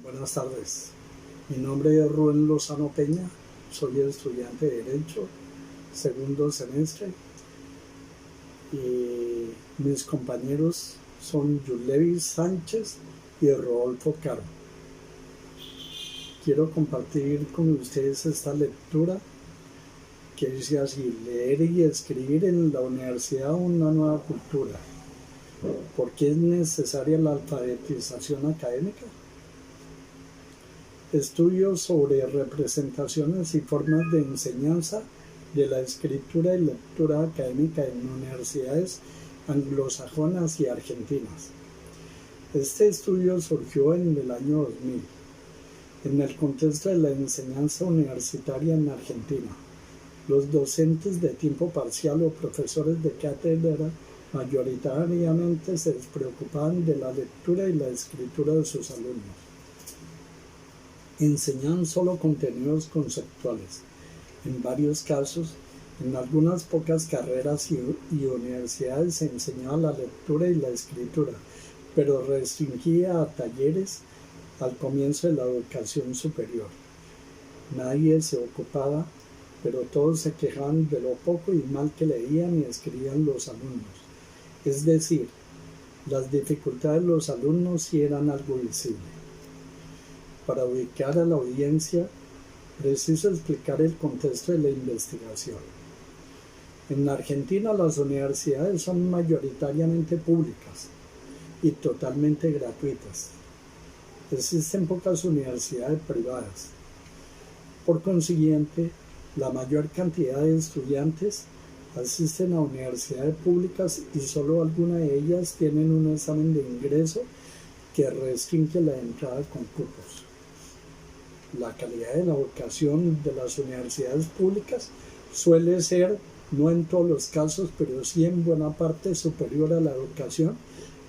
Buenas tardes, mi nombre es Rubén Lozano Peña, soy estudiante de Derecho, segundo semestre, y mis compañeros son Yulevis Sánchez y Rodolfo Caro. Quiero compartir con ustedes esta lectura que dice así: leer y escribir en la universidad una nueva cultura. ¿Por qué es necesaria la alfabetización académica? Estudios sobre representaciones y formas de enseñanza de la escritura y lectura académica en universidades anglosajonas y argentinas. Este estudio surgió en el año 2000, en el contexto de la enseñanza universitaria en Argentina. Los docentes de tiempo parcial o profesores de cátedra mayoritariamente se despreocupaban de la lectura y la escritura de sus alumnos. Enseñaban solo contenidos conceptuales. En varios casos, en algunas pocas carreras y universidades se enseñaba la lectura y la escritura, pero restringía a talleres al comienzo de la educación superior. Nadie se ocupaba, pero todos se quejaban de lo poco y mal que leían y escribían los alumnos. Es decir, las dificultades de los alumnos sí eran algo visible. Para ubicar a la audiencia, preciso explicar el contexto de la investigación. En Argentina las universidades son mayoritariamente públicas y totalmente gratuitas. Existen pocas universidades privadas. Por consiguiente, la mayor cantidad de estudiantes asisten a universidades públicas y solo algunas de ellas tienen un examen de ingreso que restringe la entrada con cupos. La calidad de la educación de las universidades públicas suele ser, no en todos los casos, pero sí en buena parte superior a la educación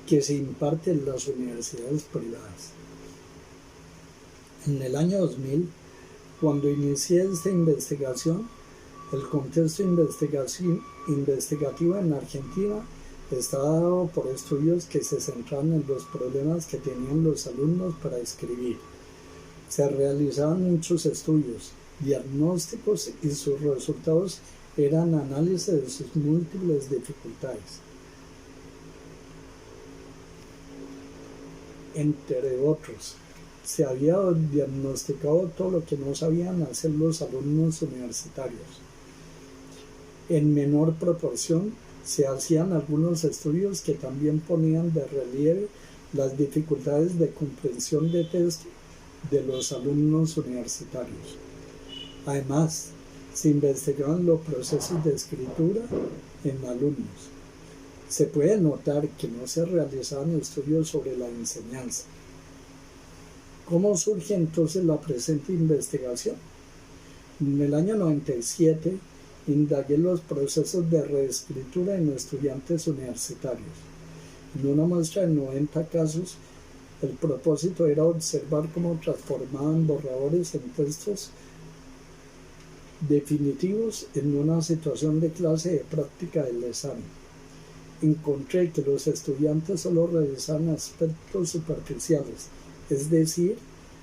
que se imparte en las universidades privadas. En el año 2000, cuando inicié esta investigación, el contexto investigativo en Argentina estaba dado por estudios que se centraban en los problemas que tenían los alumnos para escribir. Se realizaban muchos estudios, diagnósticos y sus resultados eran análisis de sus múltiples dificultades. Entre otros, se había diagnosticado todo lo que no sabían hacer los alumnos universitarios. En menor proporción, se hacían algunos estudios que también ponían de relieve las dificultades de comprensión de texto de los alumnos universitarios. Además, se investigaban los procesos de escritura en alumnos. Se puede notar que no se realizaban estudios sobre la enseñanza. ¿Cómo surge entonces la presente investigación? En el año 97 indagué los procesos de reescritura en estudiantes universitarios. En una muestra de 90 casos, el propósito era observar cómo transformaban borradores en textos definitivos en una situación de clase de práctica del examen. Encontré que los estudiantes solo revisaban aspectos superficiales, es decir,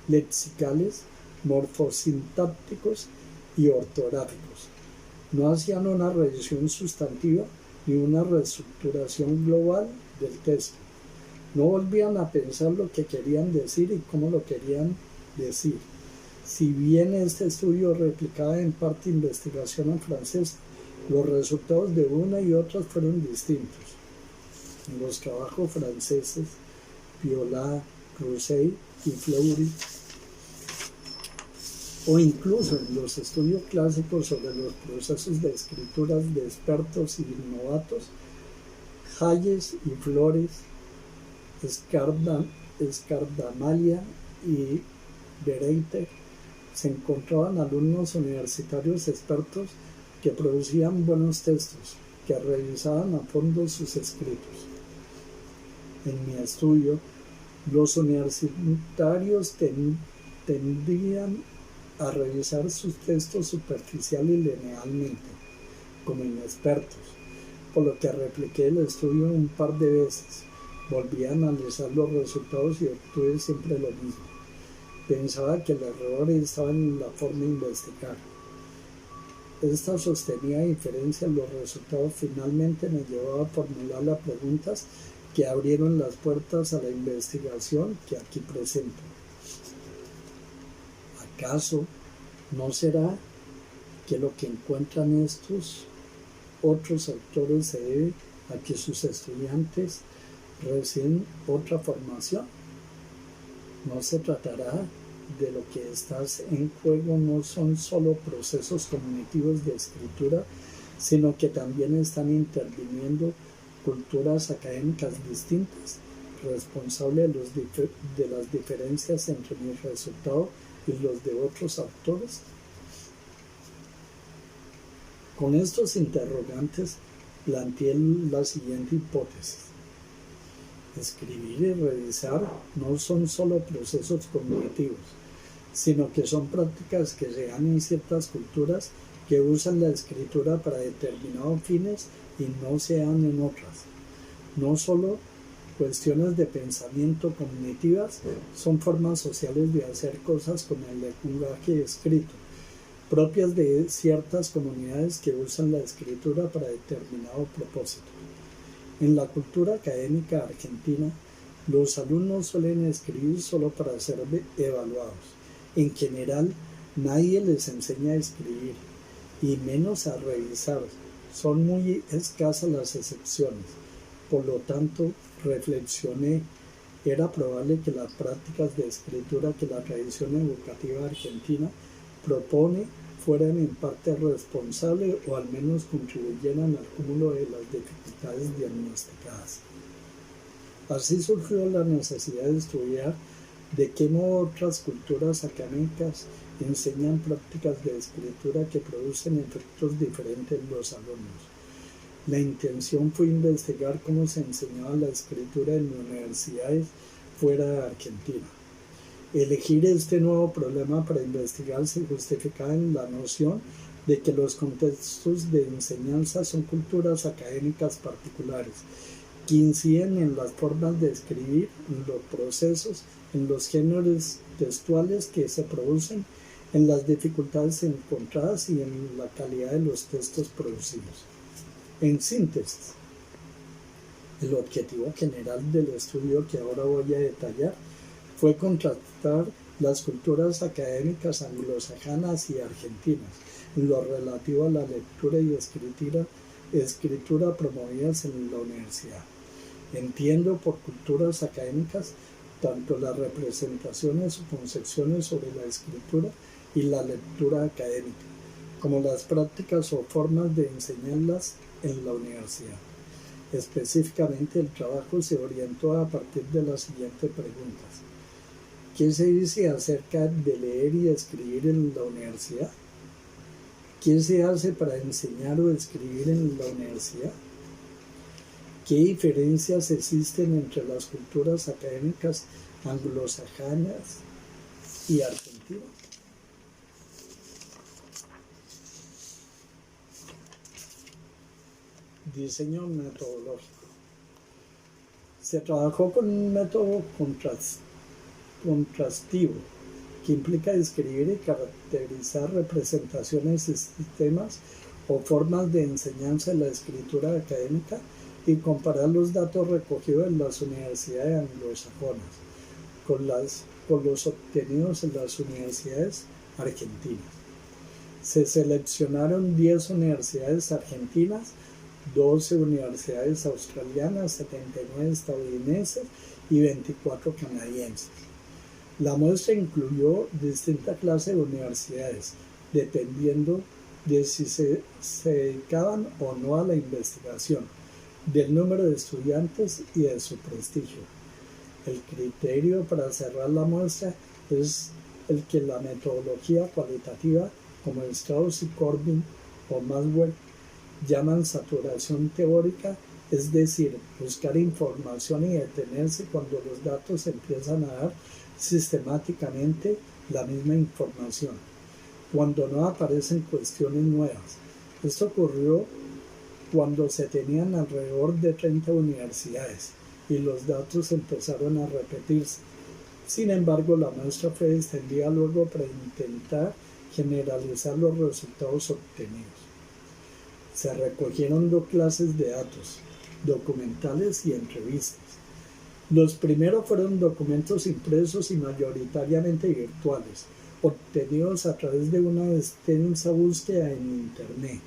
lexicales, morfosintácticos y ortográficos. No hacían una revisión sustantiva ni una reestructuración global del texto. No volvían a pensar lo que querían decir y cómo lo querían decir. Si bien este estudio replicaba en parte investigación en francés, los resultados de una y otras fueron distintos. En los trabajos franceses, Viola, Rousseau y Fleury, o incluso en los estudios clásicos sobre los procesos de escrituras de expertos y novatos, Hayes y Flores, Scardamalia y Bereiter, se encontraban alumnos universitarios expertos que producían buenos textos, que revisaban a fondo sus escritos. En mi estudio, los universitarios tendían a revisar sus textos superficial y linealmente, como inexpertos, por lo que repliqué el estudio un par de veces. Volví a analizar los resultados y obtuve siempre lo mismo. Pensaba que el error estaba en la forma de investigar. Esta sostenida diferencia en los resultados finalmente me llevó a formular las preguntas que abrieron las puertas a la investigación que aquí presento. ¿Acaso no será que lo que encuentran estos otros autores se debe a que sus estudiantes reciben otra formación? ¿No se tratará de lo que está en juego? No son solo procesos cognitivos de escritura, sino que también están interviniendo culturas académicas distintas, responsables de las diferencias entre mi resultado y los de otros autores. Con estos interrogantes planteé la siguiente hipótesis. Escribir y revisar no son solo procesos cognitivos, sino que son prácticas que se dan en ciertas culturas que usan la escritura para determinados fines y no se dan en otras. No solo cuestiones de pensamiento cognitivas, son formas sociales de hacer cosas con el lenguaje escrito, propias de ciertas comunidades que usan la escritura para determinado propósito. En la cultura académica argentina, los alumnos suelen escribir solo para ser evaluados. En general, nadie les enseña a escribir, y menos a revisar. Son muy escasas las excepciones. Por lo tanto, reflexioné, era probable que las prácticas de escritura que la tradición educativa argentina propone fueran en parte responsables o al menos contribuyeran al cúmulo de las dificultades diagnosticadas. Así surgió la necesidad de estudiar de qué modo otras culturas académicas enseñan prácticas de escritura que producen efectos diferentes en los alumnos. La intención fue investigar cómo se enseñaba la escritura en universidades fuera de Argentina. Elegir este nuevo problema para investigar se justificaba en la noción de que los contextos de enseñanza son culturas académicas particulares, que inciden en las formas de escribir, en los procesos, en los géneros textuales que se producen, en las dificultades encontradas y en la calidad de los textos producidos. En síntesis, el objetivo general del estudio que ahora voy a detallar fue contrastar las culturas académicas anglosajonas y argentinas en lo relativo a la lectura y escritura promovidas en la universidad. Entiendo por culturas académicas tanto las representaciones o concepciones sobre la escritura y la lectura académica, como las prácticas o formas de enseñarlas en la universidad. Específicamente, el trabajo se orientó a partir de las siguientes preguntas. ¿Qué se dice acerca de leer y escribir en la universidad? ¿Qué se hace para enseñar o escribir en la universidad? ¿Qué diferencias existen entre las culturas académicas anglosajonas y argentinas? Diseño metodológico. Se trabajó con un método contrastivo que implica describir y caracterizar representaciones y sistemas o formas de enseñanza de la escritura académica y comparar los datos recogidos en las universidades anglosajonas con los obtenidos en las universidades argentinas. Se seleccionaron 10 universidades argentinas, 12 universidades australianas, 79 estadounidenses y 24 canadienses. La muestra incluyó distintas clases de universidades, dependiendo de si se dedicaban o no a la investigación, del número de estudiantes y de su prestigio. El criterio para cerrar la muestra es el que la metodología cualitativa, como Strauss y Corbin o Maxwell, llaman saturación teórica, es decir, buscar información y detenerse cuando los datos empiezan a dar sistemáticamente la misma información, cuando no aparecen cuestiones nuevas. Esto ocurrió cuando se tenían alrededor de 30 universidades y los datos empezaron a repetirse. Sin embargo, la muestra fue extendida luego para intentar generalizar los resultados obtenidos. Se recogieron 2 clases de datos, documentales y entrevistas. Los primeros fueron documentos impresos y mayoritariamente virtuales, obtenidos a través de una extensa búsqueda en Internet.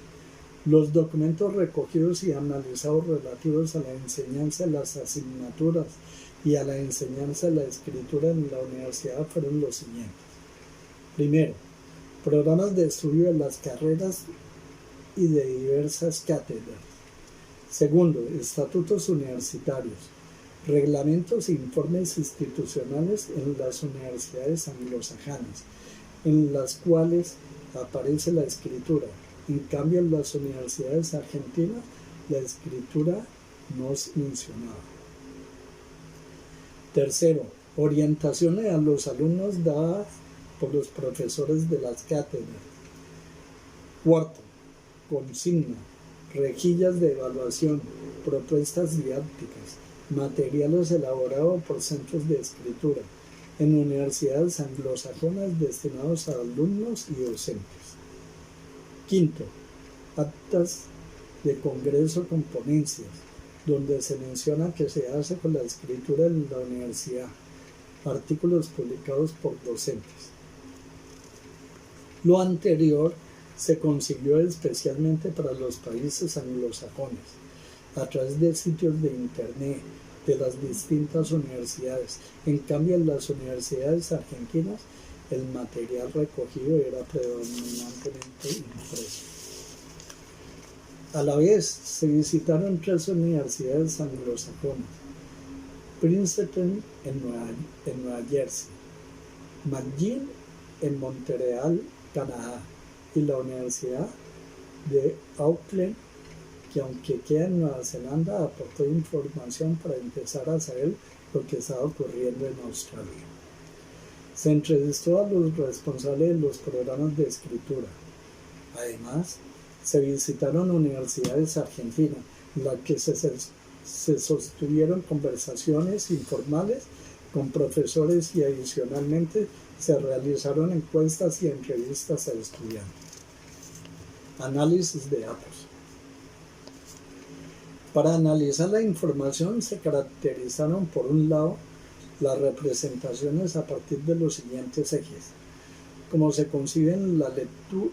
Los documentos recogidos y analizados relativos a la enseñanza de las asignaturas y a la enseñanza de la escritura en la universidad fueron los siguientes. Primero, programas de estudio de las carreras y de diversas cátedras. Segundo, estatutos universitarios, reglamentos e informes institucionales en las universidades anglosajonas, en las cuales aparece la escritura. En cambio, en las universidades argentinas, la escritura no es mencionada. Tercero, orientaciones a los alumnos dadas por los profesores de las cátedras. Cuarto, consigna, rejillas de evaluación, propuestas didácticas, materiales elaborados por centros de escritura en universidades anglosajonas destinados a alumnos y docentes. Quinto, actas de congreso con ponencias, donde se menciona que se hace con la escritura en la universidad, artículos publicados por docentes. Lo anterior se consiguió especialmente para los países anglosajones, a través de sitios de Internet de las distintas universidades. En cambio, en las universidades argentinas, el material recogido era predominantemente impreso. A la vez, se visitaron 3 universidades anglosajonas: Princeton en Nueva Jersey, McGill en Montreal, Canadá, y la Universidad de Auckland, que aunque queda en Nueva Zelanda, aportó información para empezar a saber lo que estaba ocurriendo en Australia. Se entrevistó a los responsables de los programas de escritura. Además, se visitaron universidades argentinas, en las que se sostuvieron conversaciones informales con profesores y adicionalmente se realizaron encuestas y entrevistas a estudiantes. Análisis de datos. Para analizar la información se caracterizaron, por un lado, las representaciones a partir de los siguientes ejes: cómo se consiguen la lectura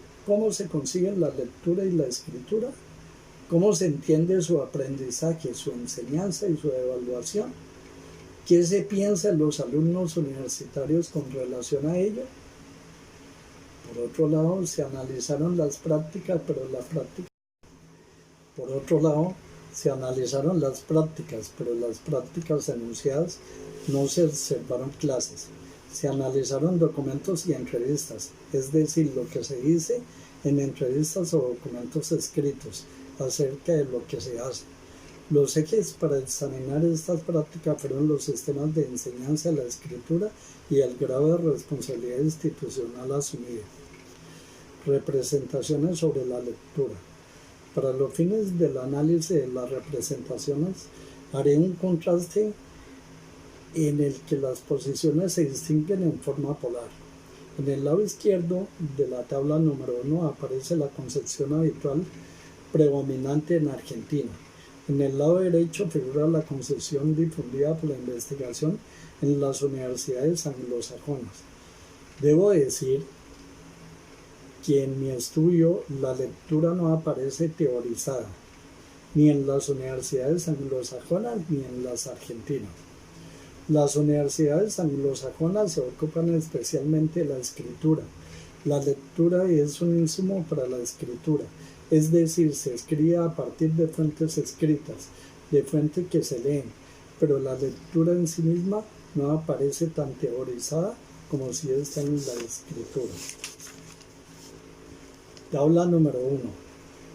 y la escritura, cómo se entiende su aprendizaje, su enseñanza y su evaluación, qué se piensa en los alumnos universitarios con relación a ello. Por otro lado, se analizaron las prácticas, pero las prácticas enunciadas no se observaron clases. Se analizaron documentos y entrevistas, es decir, lo que se dice en entrevistas o documentos escritos acerca de lo que se hace. Los ejes para examinar estas prácticas fueron los sistemas de enseñanza de la escritura y el grado de responsabilidad institucional asumido. Representaciones sobre la lectura. Para los fines del análisis de las representaciones, haré un contraste en el que las posiciones se distinguen en forma polar. En el lado izquierdo de la tabla número 1 aparece la concepción habitual predominante en Argentina. En el lado derecho figura la concepción difundida por la investigación en las universidades anglosajonas. Debo decir que en mi estudio la lectura no aparece teorizada, ni en las universidades anglosajonas ni en las argentinas. Las universidades anglosajonas se ocupan especialmente de la escritura. La lectura es un insumo para la escritura, es decir, se escribe a partir de fuentes escritas, de fuentes que se leen, pero la lectura en sí misma no aparece tan teorizada como si está en la escritura. Tabla número 1.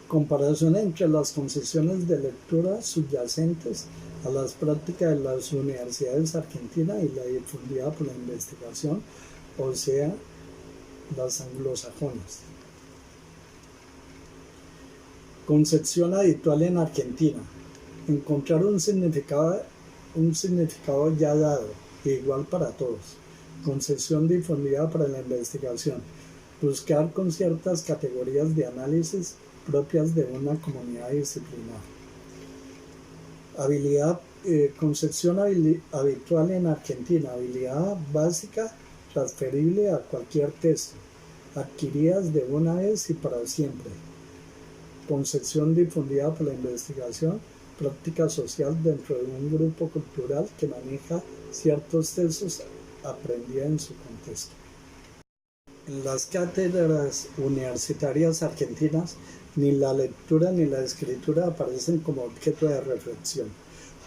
Comparación entre las concepciones de lectura subyacentes a las prácticas de las universidades argentinas y la difundida por la investigación, o sea, las anglosajonas. Concepción habitual en Argentina. Encontrar un significado ya dado igual para todos. Concepción difundida para la investigación. Buscar con ciertas categorías de análisis propias de una comunidad disciplinar. Concepción habitual en Argentina. Habilidad básica transferible a cualquier texto, adquiridas de una vez y para siempre. Concepción difundida por la investigación, práctica social dentro de un grupo cultural que maneja ciertos textos aprendida en su contexto. En las cátedras universitarias argentinas, ni la lectura ni la escritura aparecen como objeto de reflexión.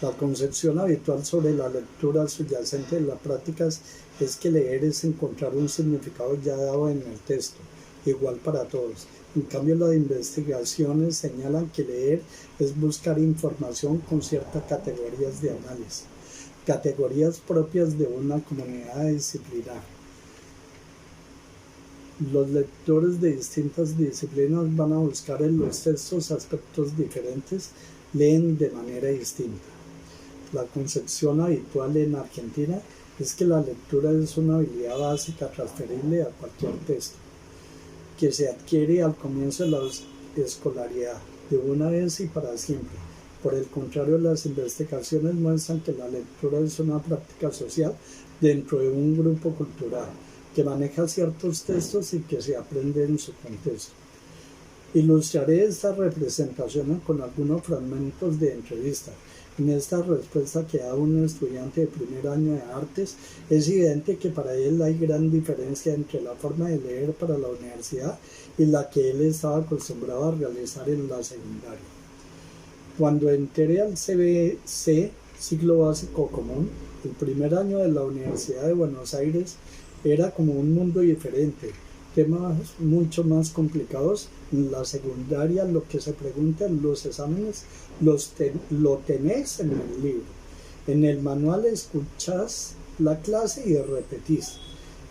La concepción habitual sobre la lectura subyacente de las prácticas es que leer es encontrar un significado ya dado en el texto, igual para todos. En cambio, las investigaciones señalan que leer es buscar información con ciertas categorías de análisis, categorías propias de una comunidad disciplinar. Los lectores de distintas disciplinas van a buscar en los textos aspectos diferentes, leen de manera distinta. La concepción habitual en Argentina es que la lectura es una habilidad básica transferible a cualquier texto, que se adquiere al comienzo de la escolaridad, de una vez y para siempre. Por el contrario, las investigaciones muestran que la lectura es una práctica social dentro de un grupo cultural, que maneja ciertos textos y que se aprende en su contexto. Ilustraré estas representaciones con algunos fragmentos de entrevistas. En esta respuesta que da un estudiante de primer año de artes, es evidente que para él hay gran diferencia entre la forma de leer para la universidad y la que él estaba acostumbrado a realizar en la secundaria. Cuando entré al CBC, ciclo básico común, el primer año de la Universidad de Buenos Aires era como un mundo diferente, temas mucho más complicados. En la secundaria lo que se pregunta en los exámenes lo tenés en el libro. En el manual escuchás la clase y repetís.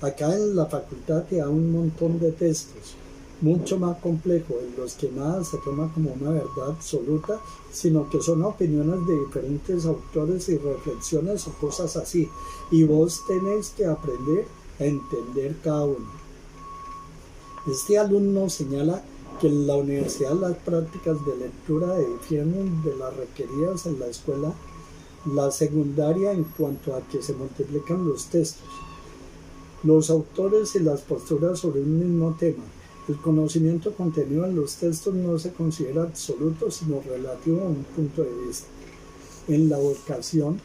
Acá en la facultad te da un montón de textos, mucho más complejos, en los que nada se toma como una verdad absoluta, sino que son opiniones de diferentes autores y reflexiones o cosas así. Y vos tenés que aprender a entender cada uno. Este alumno señala que en la universidad las prácticas de lectura difieren de las requeridas en la escuela, la secundaria, en cuanto a que se multiplican los textos, los autores y las posturas sobre un mismo tema. El conocimiento contenido en los textos no se considera absoluto, sino relativo a un punto de vista. En la vocación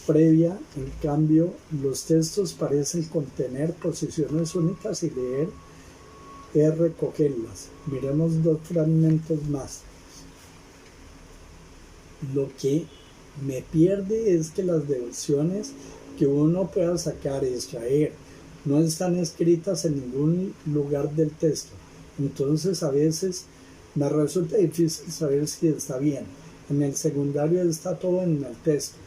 previa, en cambio, los textos parecen contener posiciones únicas y leer es recogerlas. Miremos dos fragmentos más. Lo que me pierde es que las deducciones que uno pueda sacar y extraer no están escritas en ningún lugar del texto. Entonces a veces me resulta difícil saber si está bien. En el secundario está todo en el texto.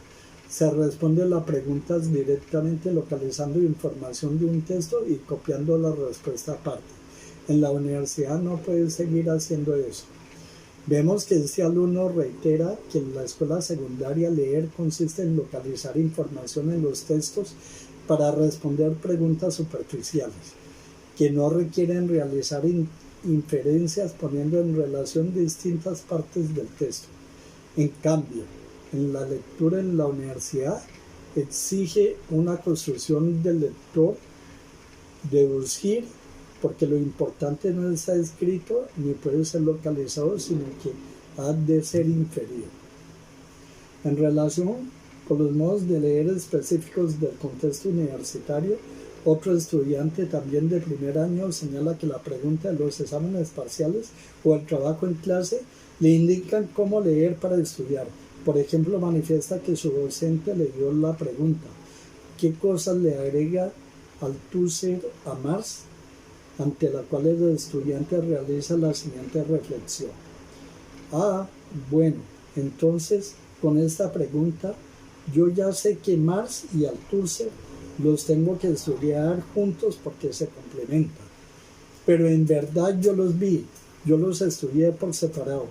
Se responde las preguntas directamente localizando información de un texto y copiando la respuesta aparte. En la universidad no puede seguir haciendo eso. Vemos que este alumno reitera que en la escuela secundaria leer consiste en localizar información en los textos para responder preguntas superficiales, que no requieren realizar inferencias poniendo en relación distintas partes del texto. En cambio, en la lectura en la universidad exige una construcción del lector, deducir, porque lo importante no está escrito ni puede ser localizado, sino que ha de ser inferido. En relación con los modos de leer específicos del contexto universitario, otro estudiante también de primer año señala que la pregunta de los exámenes parciales o el trabajo en clase le indican cómo leer para estudiar. Por ejemplo, manifiesta que su docente le dio la pregunta: ¿qué cosas le agrega Althusser a Marx? Ante la cual el estudiante realiza la siguiente reflexión: bueno, entonces con esta pregunta yo ya sé que Marx y Althusser los tengo que estudiar juntos porque se complementan, pero en verdad yo los estudié por separado.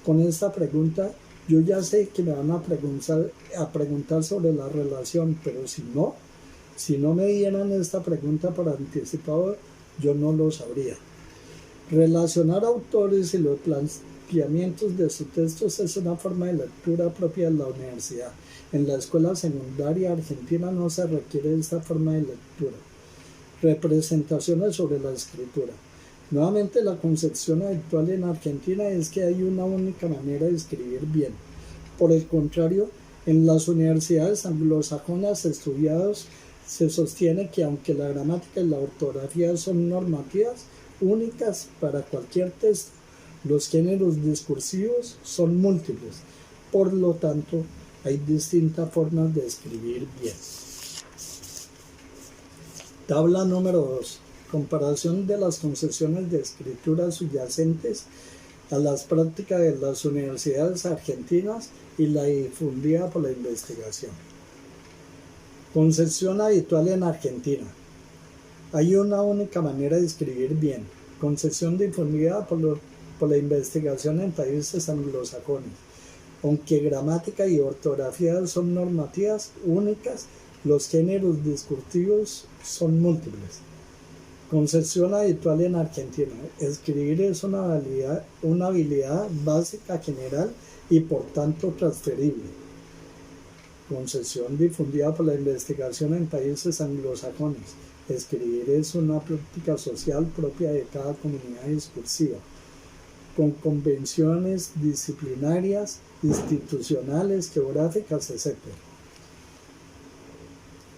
Con esta pregunta Yo ya sé que me van a preguntar sobre la relación, pero si no me dieran esta pregunta por anticipado, yo no lo sabría. Relacionar autores y los planteamientos de sus textos es una forma de lectura propia de la universidad. En la escuela secundaria argentina no se requiere esta forma de lectura. Representaciones sobre la escritura. Nuevamente, la concepción habitual en Argentina es que hay una única manera de escribir bien. Por el contrario, en las universidades anglosajonas estudiadas se sostiene que aunque la gramática y la ortografía son normativas únicas para cualquier texto, los géneros discursivos son múltiples. Por lo tanto, hay distintas formas de escribir bien. Tabla número 2. Comparación de las concepciones de escritura subyacentes a las prácticas de las universidades argentinas y la difundida por la investigación. Concepción habitual en Argentina. Hay una única manera de escribir bien. Concepción difundida por la investigación en países anglosajones. Aunque gramática y ortografía son normativas únicas, los géneros discursivos son múltiples. Concepción habitual en Argentina. Escribir es una habilidad básica general y por tanto transferible. Concepción difundida por la investigación en países anglosajones. Escribir es una práctica social propia de cada comunidad discursiva, con convenciones disciplinarias, institucionales, geográficas, etc.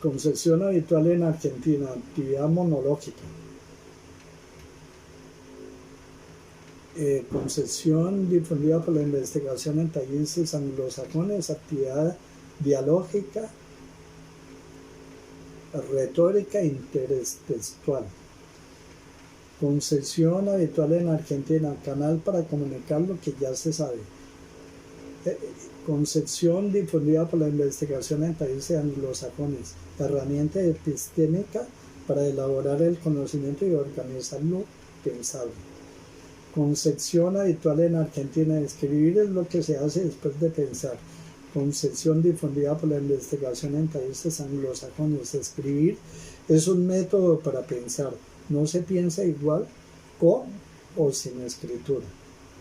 Concepción habitual en Argentina. Actividad monológica. Concepción difundida por la investigación en países anglosajones. Actividad dialógica, retórica e intertextual. Concepción habitual en Argentina. Canal para comunicar lo que ya se sabe. Concepción difundida por la investigación en países anglosajones. Herramienta epistémica para elaborar el conocimiento y organizar lo pensable. Concepción habitual en Argentina. Escribir es lo que se hace después de pensar. Concepción difundida por la investigación en países anglosajones. Escribir es un método para pensar. No se piensa igual con o sin escritura.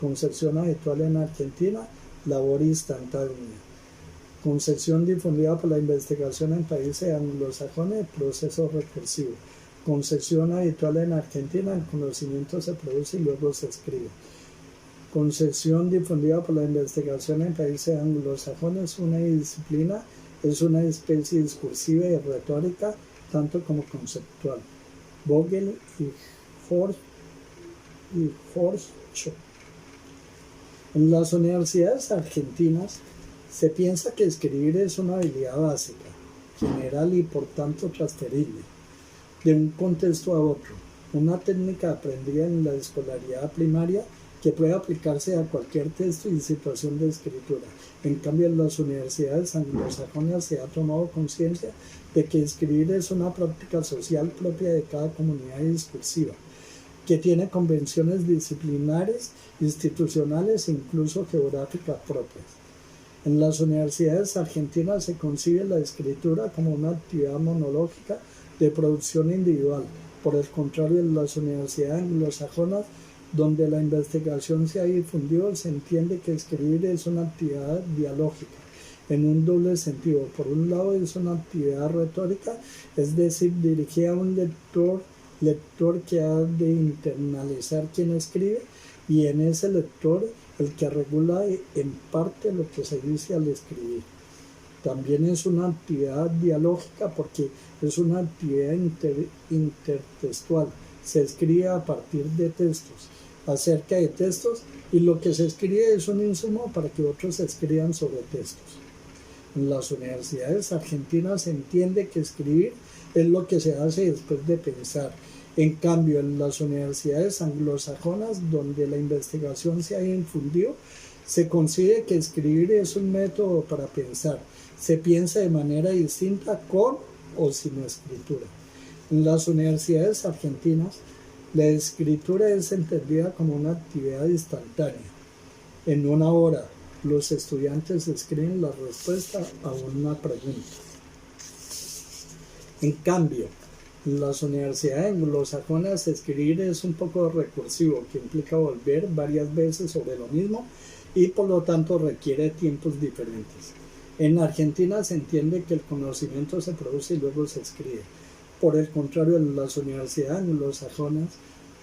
Concepción habitual en Argentina. Labor instantánea. Concepción difundida por la investigación en países anglosajones. Proceso recursivo. Concepción habitual en Argentina. El conocimiento se produce y luego se escribe. Concepción difundida por la investigación en países anglosajones. Una disciplina es una especie discursiva y retórica, tanto como conceptual. Vogel y Horschel. En las universidades argentinas se piensa que escribir es una habilidad básica, general y por tanto transferible de un contexto a otro, una técnica aprendida en la escolaridad primaria que puede aplicarse a cualquier texto y situación de escritura. En cambio, en las universidades anglosajonas se ha tomado conciencia de que escribir es una práctica social propia de cada comunidad discursiva, que tiene convenciones disciplinares, institucionales e incluso geográficas propias. En las universidades argentinas se concibe la escritura como una actividad monológica de producción individual. Por el contrario, en las universidades anglosajonas, donde la investigación se ha difundido, se entiende que escribir es una actividad dialógica, en un doble sentido. Por un lado, es una actividad retórica, es decir, dirigida a un lector que ha de internalizar quien escribe, y en ese lector el que regula en parte lo que se dice al escribir. También es una actividad dialógica porque es una actividad intertextual. Se escribe a partir de textos, acerca de textos, y lo que se escribe es un insumo para que otros escriban sobre textos. En las universidades argentinas se entiende que escribir es lo que se hace después de pensar. En cambio, en las universidades anglosajonas, donde la investigación se ha infundido, se considera que escribir es un método para pensar. Se piensa de manera distinta con o sin escritura. En las universidades argentinas, la escritura es entendida como una actividad instantánea. En una hora, Los estudiantes escriben la respuesta a una pregunta. En cambio, en las universidades anglosajonas escribir es un poco recursivo, que implica volver varias veces sobre lo mismo y por lo tanto requiere tiempos diferentes. En Argentina se entiende que el conocimiento se produce y luego se escribe. Por el contrario, en las universidades anglosajonas,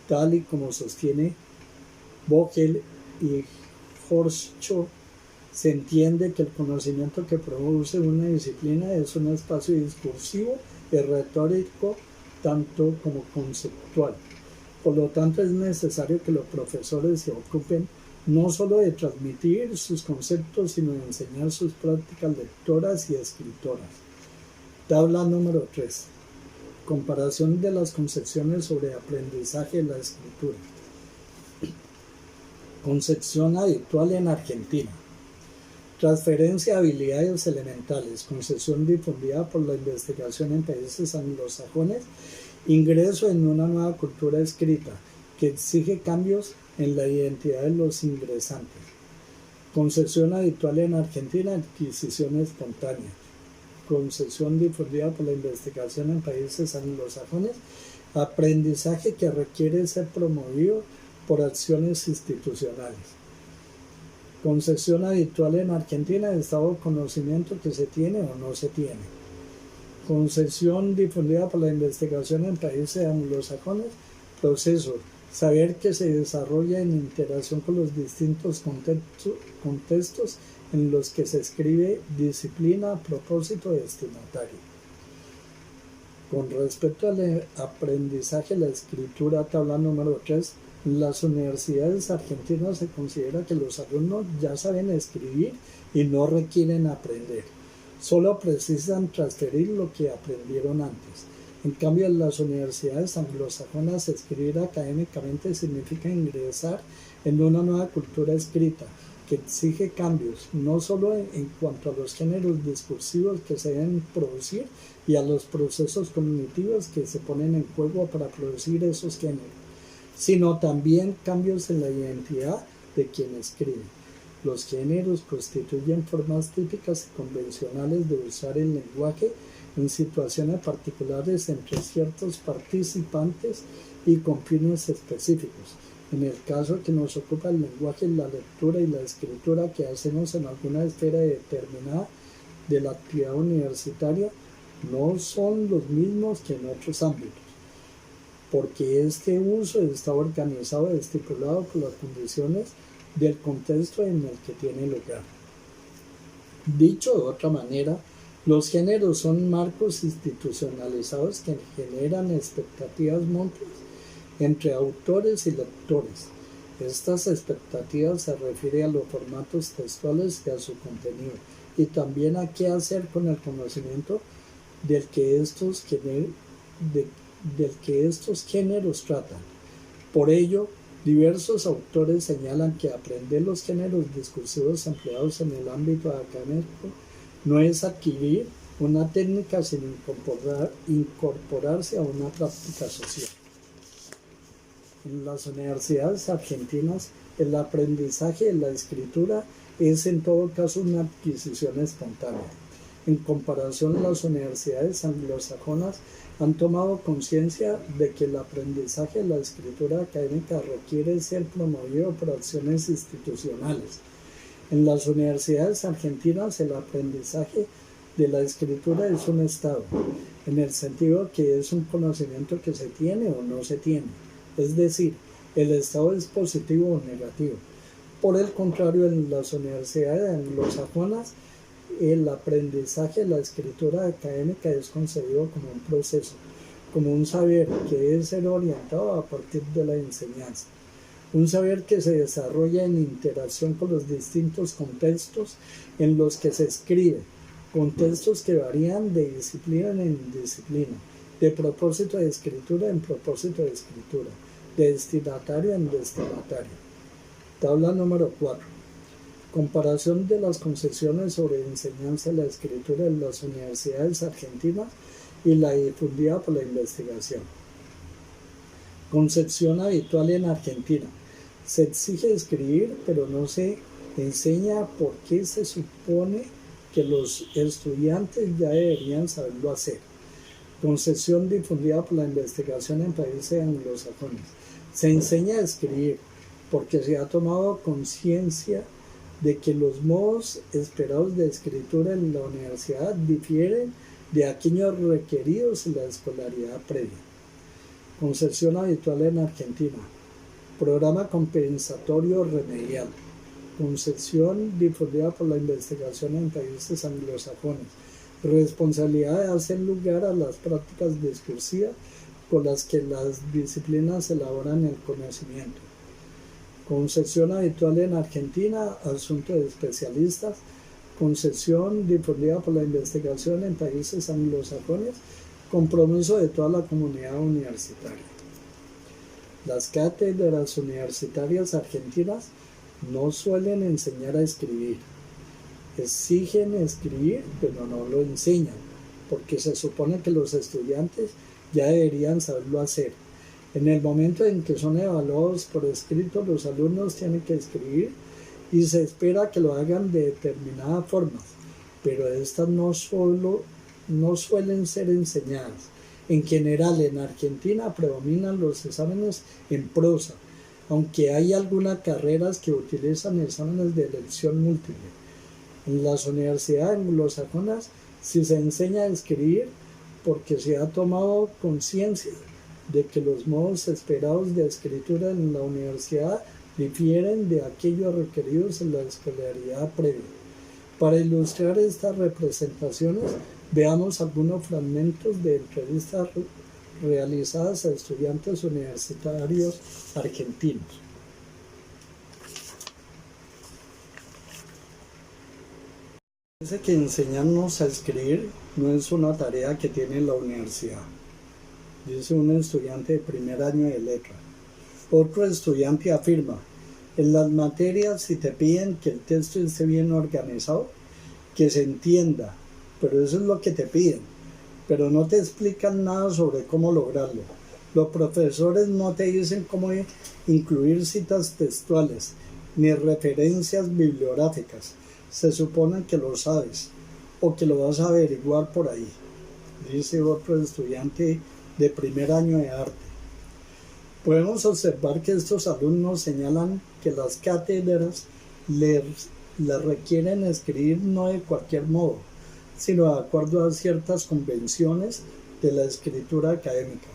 tal y como sostiene Vogel y Hochschild, se entiende que el conocimiento que produce una disciplina es un espacio discursivo y retórico tanto como conceptual. Por lo tanto, es necesario que los profesores se ocupen no solo de transmitir sus conceptos, sino de enseñar sus prácticas lectoras y escritoras. Tabla número 3. Comparación de las concepciones sobre aprendizaje de la escritura. Concepción habitual en Argentina. Transferencia de habilidades elementales, concepción difundida por la investigación en países anglosajones, ingreso en una nueva cultura escrita que exige cambios en la identidad de los ingresantes. Concepción habitual en Argentina, adquisición espontánea, concepción difundida por la investigación en países anglosajones, aprendizaje que requiere ser promovido por acciones institucionales. Concepción habitual en Argentina, estado de conocimiento que se tiene o no se tiene. Concepción difundida por la investigación en países anglosajones, proceso, saber que se desarrolla en interacción con los distintos contextos en los que se escribe, disciplina, propósito, destinatario. Con respecto al aprendizaje, la escritura, tabla número 3, en las universidades argentinas se considera que los alumnos ya saben escribir y no requieren aprender. Solo precisan transferir lo que aprendieron antes. En cambio, en las universidades anglosajonas, escribir académicamente significa ingresar en una nueva cultura escrita que exige cambios, no solo en cuanto a los géneros discursivos que se deben producir y a los procesos cognitivos que se ponen en juego para producir esos géneros, sino también cambios en la identidad de quien escribe. Los géneros constituyen formas típicas y convencionales de usar el lenguaje en situaciones particulares entre ciertos participantes y con fines específicos. En el caso que nos ocupa el lenguaje, la lectura y la escritura que hacemos en alguna esfera determinada de la actividad universitaria no son los mismos que en otros ámbitos, porque este uso está organizado y estipulado por las condiciones del contexto en el que tiene lugar. Dicho de otra manera, los géneros son marcos institucionalizados que generan expectativas mutuas entre autores y lectores. Estas expectativas se refieren a los formatos textuales y a su contenido, y también a qué hacer con el conocimiento del que estos géneros tratan. Por ello, diversos autores señalan que aprender los géneros discursivos empleados en el ámbito académico no es adquirir una técnica, sino incorporarse a una práctica social. En las universidades argentinas, el aprendizaje de la escritura es en todo caso una adquisición espontánea. En comparación, las universidades anglosajonas han tomado conciencia de que el aprendizaje de la escritura académica requiere ser promovido por acciones institucionales. En las universidades argentinas, el aprendizaje de la escritura es un estado, en el sentido que es un conocimiento que se tiene o no se tiene. Es decir, el estado es positivo o negativo. Por el contrario, en las universidades anglosajonas, el aprendizaje de la escritura académica es concebido como un proceso, como un saber que debe ser orientado a partir de la enseñanza. Un saber que se desarrolla en interacción con los distintos contextos en los que se escribe, contextos que varían de disciplina en disciplina, de propósito de escritura en propósito de escritura, de destinatario en destinatario. Tabla número 4. Comparación de las concepciones sobre enseñanza de la escritura en las universidades argentinas y la difundida por la investigación. Concepción habitual en Argentina. Se exige escribir, pero no se Enseña por qué se supone que los estudiantes ya deberían saberlo hacer. Concepción difundida por la investigación en países anglosajones. Se enseña a escribir porque se ha tomado conciencia de que los modos esperados de escritura en la universidad difieren de aquellos requeridos en la escolaridad previa. Concepción habitual en Argentina. Programa compensatorio remedial. Concepción difundida por la investigación en países anglosajones. Responsabilidad de hacer lugar a las prácticas discursivas con las que las disciplinas elaboran el conocimiento. Concepción habitual en Argentina, asunto de especialistas. Concepción difundida por la investigación en países anglosajones, compromiso de toda la comunidad universitaria. Las cátedras universitarias argentinas no suelen enseñar a escribir. Exigen escribir, pero no lo enseñan, porque se supone que los estudiantes ya deberían saberlo hacer. En el momento en que son evaluados por escrito, los alumnos tienen que escribir y se espera que lo hagan de determinada forma, pero estas no suelen ser enseñadas. En general, en Argentina predominan los exámenes en prosa, aunque hay algunas carreras que utilizan exámenes de elección múltiple. En las universidades anglosajonas sí se enseña a escribir porque se ha tomado conciencia de que los modos esperados de escritura en la universidad difieren de aquellos requeridos en la escolaridad previa. Para ilustrar estas representaciones, veamos algunos fragmentos de entrevistas realizadas a estudiantes universitarios argentinos. Dice que enseñarnos a escribir no es una tarea que tiene la universidad, dice un estudiante de primer año de letra. Otro estudiante afirma: en las materias, si te piden que el texto esté bien organizado, que se entienda, pero eso es lo que te piden, pero no te explican nada sobre cómo lograrlo. Los profesores no te dicen cómo incluir citas textuales ni referencias bibliográficas. Se supone que lo sabes o que lo vas a averiguar por ahí, dice otro estudiante de primer año de arte. Podemos observar que estos alumnos señalan que las cátedras les requieren escribir no de cualquier modo, sino de acuerdo a ciertas convenciones de la escritura académica.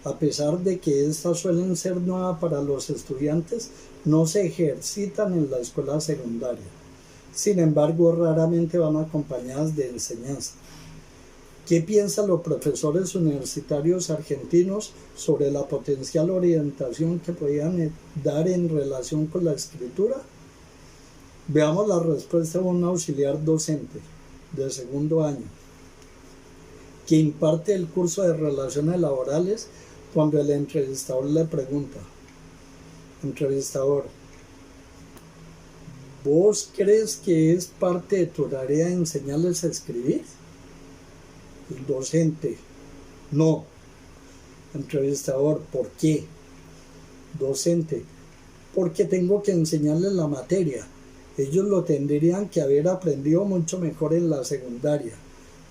A pesar de que estas suelen ser nuevas para los estudiantes, no se ejercitan en la escuela secundaria. Sin embargo, raramente van acompañadas de enseñanza. ¿Qué piensan los profesores universitarios argentinos sobre la potencial orientación que podían dar en relación con la escritura? Veamos la respuesta de un auxiliar docente de segundo año que imparte el curso de relaciones laborales cuando el entrevistador le pregunta: entrevistador, ¿vos crees que es parte de tu tarea enseñarles a escribir? El docente: no. Entrevistador: ¿por qué? Docente: porque tengo que enseñarles la materia. Ellos lo tendrían que haber aprendido mucho mejor en la secundaria.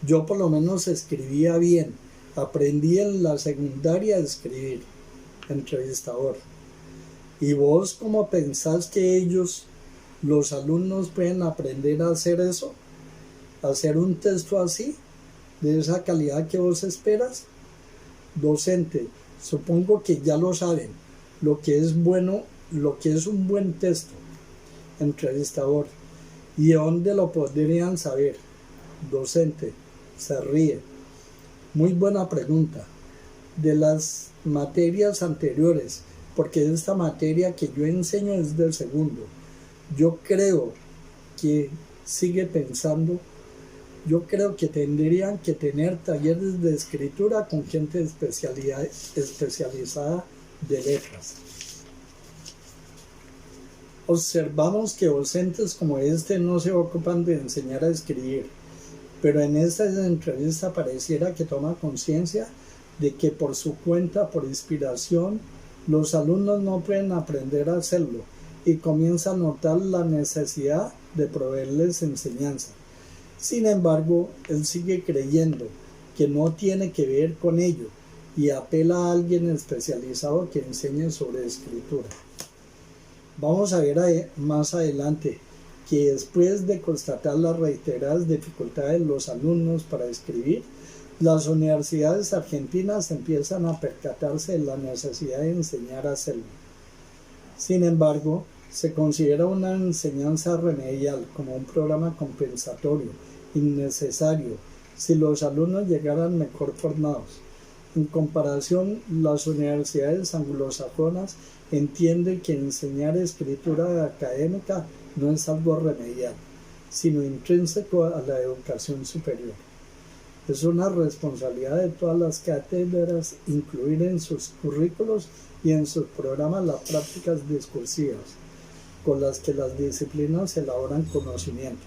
Yo por lo menos escribía bien. Aprendí en la secundaria a escribir. Entrevistador: ¿y vos cómo pensás que ellos, los alumnos, pueden aprender a hacer eso? ¿A hacer un texto así, de esa calidad que vos esperas? Docente: supongo que ya lo saben, lo que es bueno, lo que es un buen texto. Entrevistador: ¿y dónde lo podrían saber? Docente: se ríe. Muy buena pregunta. De las materias anteriores, porque esta materia que yo enseño es del segundo. Yo creo que sigue pensando. Yo creo que tendrían que tener talleres de escritura con gente especializada de letras. Observamos que docentes como este no se ocupan de enseñar a escribir, pero en esta entrevista pareciera que toma conciencia de que por su cuenta, por inspiración, los alumnos no pueden aprender a hacerlo y comienza a notar la necesidad de proveerles enseñanza. Sin embargo, él sigue creyendo que no tiene que ver con ello y apela a alguien especializado que enseñe sobre escritura. Vamos a ver más adelante que después de constatar las reiteradas dificultades de los alumnos para escribir, las universidades argentinas empiezan a percatarse de la necesidad de enseñar a hacerlo. Sin embargo, se considera una enseñanza remedial como un programa compensatorio, innecesario, si los alumnos llegaran mejor formados. En comparación, las universidades anglosajonas entienden que enseñar escritura académica no es algo remedial, sino intrínseco a la educación superior. Es una responsabilidad de todas las cátedras incluir en sus currículos y en sus programas las prácticas discursivas, con las que las disciplinas elaboran conocimiento.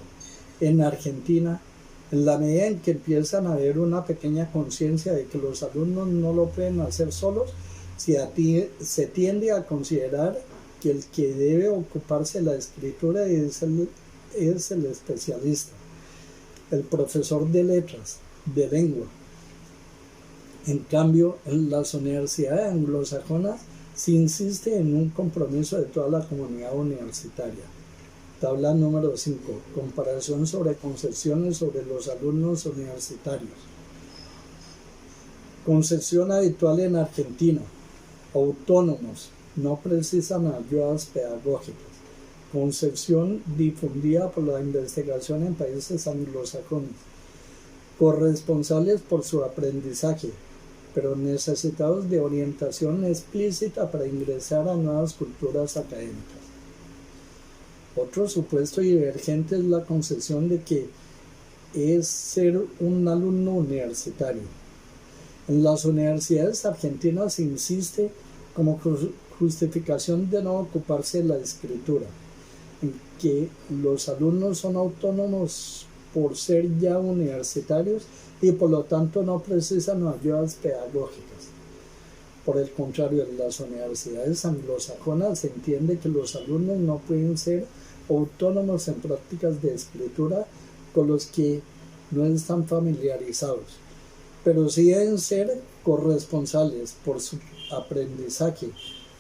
En Argentina, en la medida en que empiezan a haber una pequeña conciencia de que los alumnos no lo pueden hacer solos, se tiende a considerar que el que debe ocuparse de la escritura es el especialista, el profesor de letras, de lengua. En cambio, en las universidades anglosajonas se insiste en un compromiso de toda la comunidad universitaria. Tabla número 5. Comparación sobre concepciones sobre los alumnos universitarios. Concepción habitual en Argentina. Autónomos, no precisan ayudas pedagógicas. Concepción difundida por la investigación en países anglosajones. Corresponsables por su aprendizaje, pero necesitados de orientación explícita para ingresar a nuevas culturas académicas. Otro supuesto divergente es la concepción de que es ser un alumno universitario. En las universidades argentinas se insiste como justificación de no ocuparse de la escritura, en que los alumnos son autónomos por ser ya universitarios y por lo tanto no precisan ayudas pedagógicas. Por el contrario, en las universidades anglosajonas se entiende que los alumnos no pueden ser autónomos en prácticas de escritura con los que no están familiarizados, pero sí deben ser corresponsables por su aprendizaje,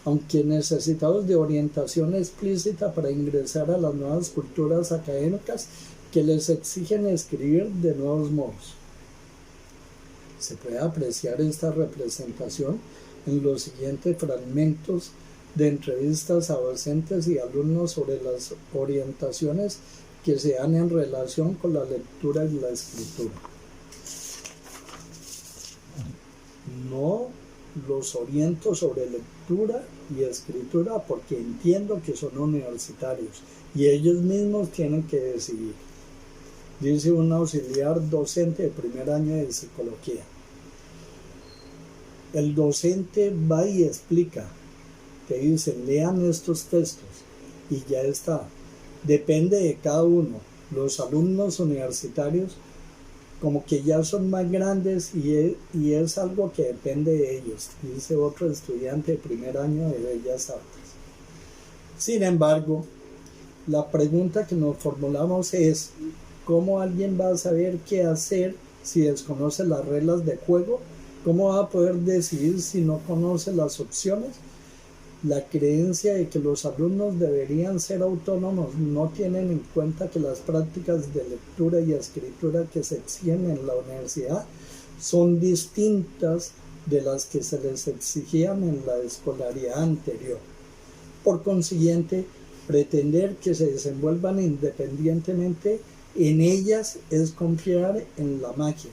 aunque necesitados de orientación explícita para ingresar a las nuevas culturas académicas que les exigen escribir de nuevos modos. Se puede apreciar esta representación en los siguientes fragmentos de entrevistas a docentes y alumnos sobre las orientaciones que se dan en relación con la lectura y la escritura. No los oriento sobre lectura y escritura porque entiendo que son universitarios y ellos mismos tienen que decidir, dice un auxiliar docente de primer año de psicología. El docente va y explica, te dicen, lean estos textos y ya está. Depende de cada uno. Los alumnos universitarios como que ya son más grandes y es algo que depende de ellos, dice otro estudiante de primer año de Bellas Artes. Sin embargo, la pregunta que nos formulamos es, ¿cómo alguien va a saber qué hacer si desconoce las reglas de juego? ¿Cómo va a poder decidir si no conoce las opciones? La creencia de que los alumnos deberían ser autónomos no tienen en cuenta que las prácticas de lectura y escritura que se exigen en la universidad son distintas de las que se les exigían en la escolaridad anterior. Por consiguiente, pretender que se desenvuelvan independientemente en ellas es confiar en la magia.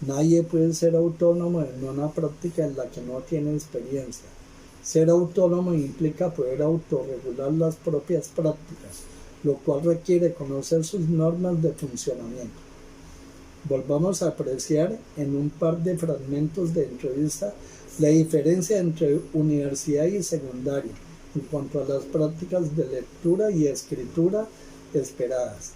Nadie puede ser autónomo en una práctica en la que no tiene experiencia. Ser autónomo implica poder autorregular las propias prácticas, lo cual requiere conocer sus normas de funcionamiento. Volvamos a apreciar en un par de fragmentos de entrevista la diferencia entre universidad y secundaria en cuanto a las prácticas de lectura y escritura esperadas.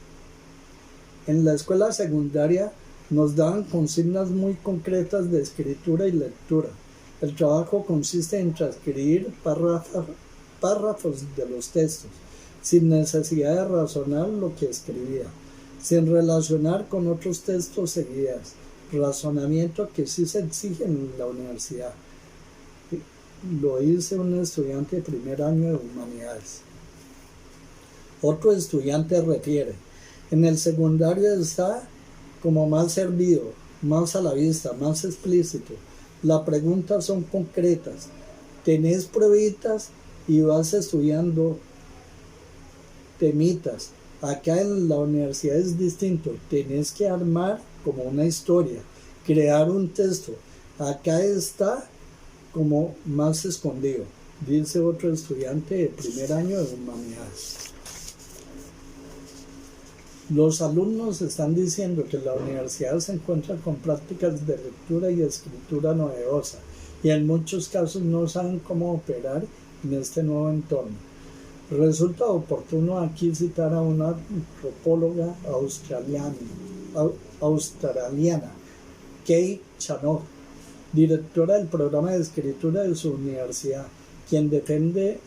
En la escuela secundaria nos daban consignas muy concretas de escritura y lectura. El trabajo consiste en transcribir párrafos de los textos, sin necesidad de razonar lo que escribía, sin relacionar con otros textos e ideas, razonamiento que sí se exige en la universidad. Lo dice un estudiante de primer año de humanidades. Otro estudiante refiere: en el secundario está como más servido, más a la vista, más explícito. Las preguntas son concretas. Tenés pruebitas y vas estudiando temitas. Acá en la universidad es distinto. Tenés que armar como una historia, crear un texto. Acá está como más escondido, dice otro estudiante de primer año de humanidades. Los alumnos están diciendo que la universidad se encuentra con prácticas de lectura y escritura novedosa y en muchos casos no saben cómo operar en este nuevo entorno. Resulta oportuno aquí citar a una antropóloga australiana, Kate Chanoff, directora del programa de escritura de su universidad, quien defiende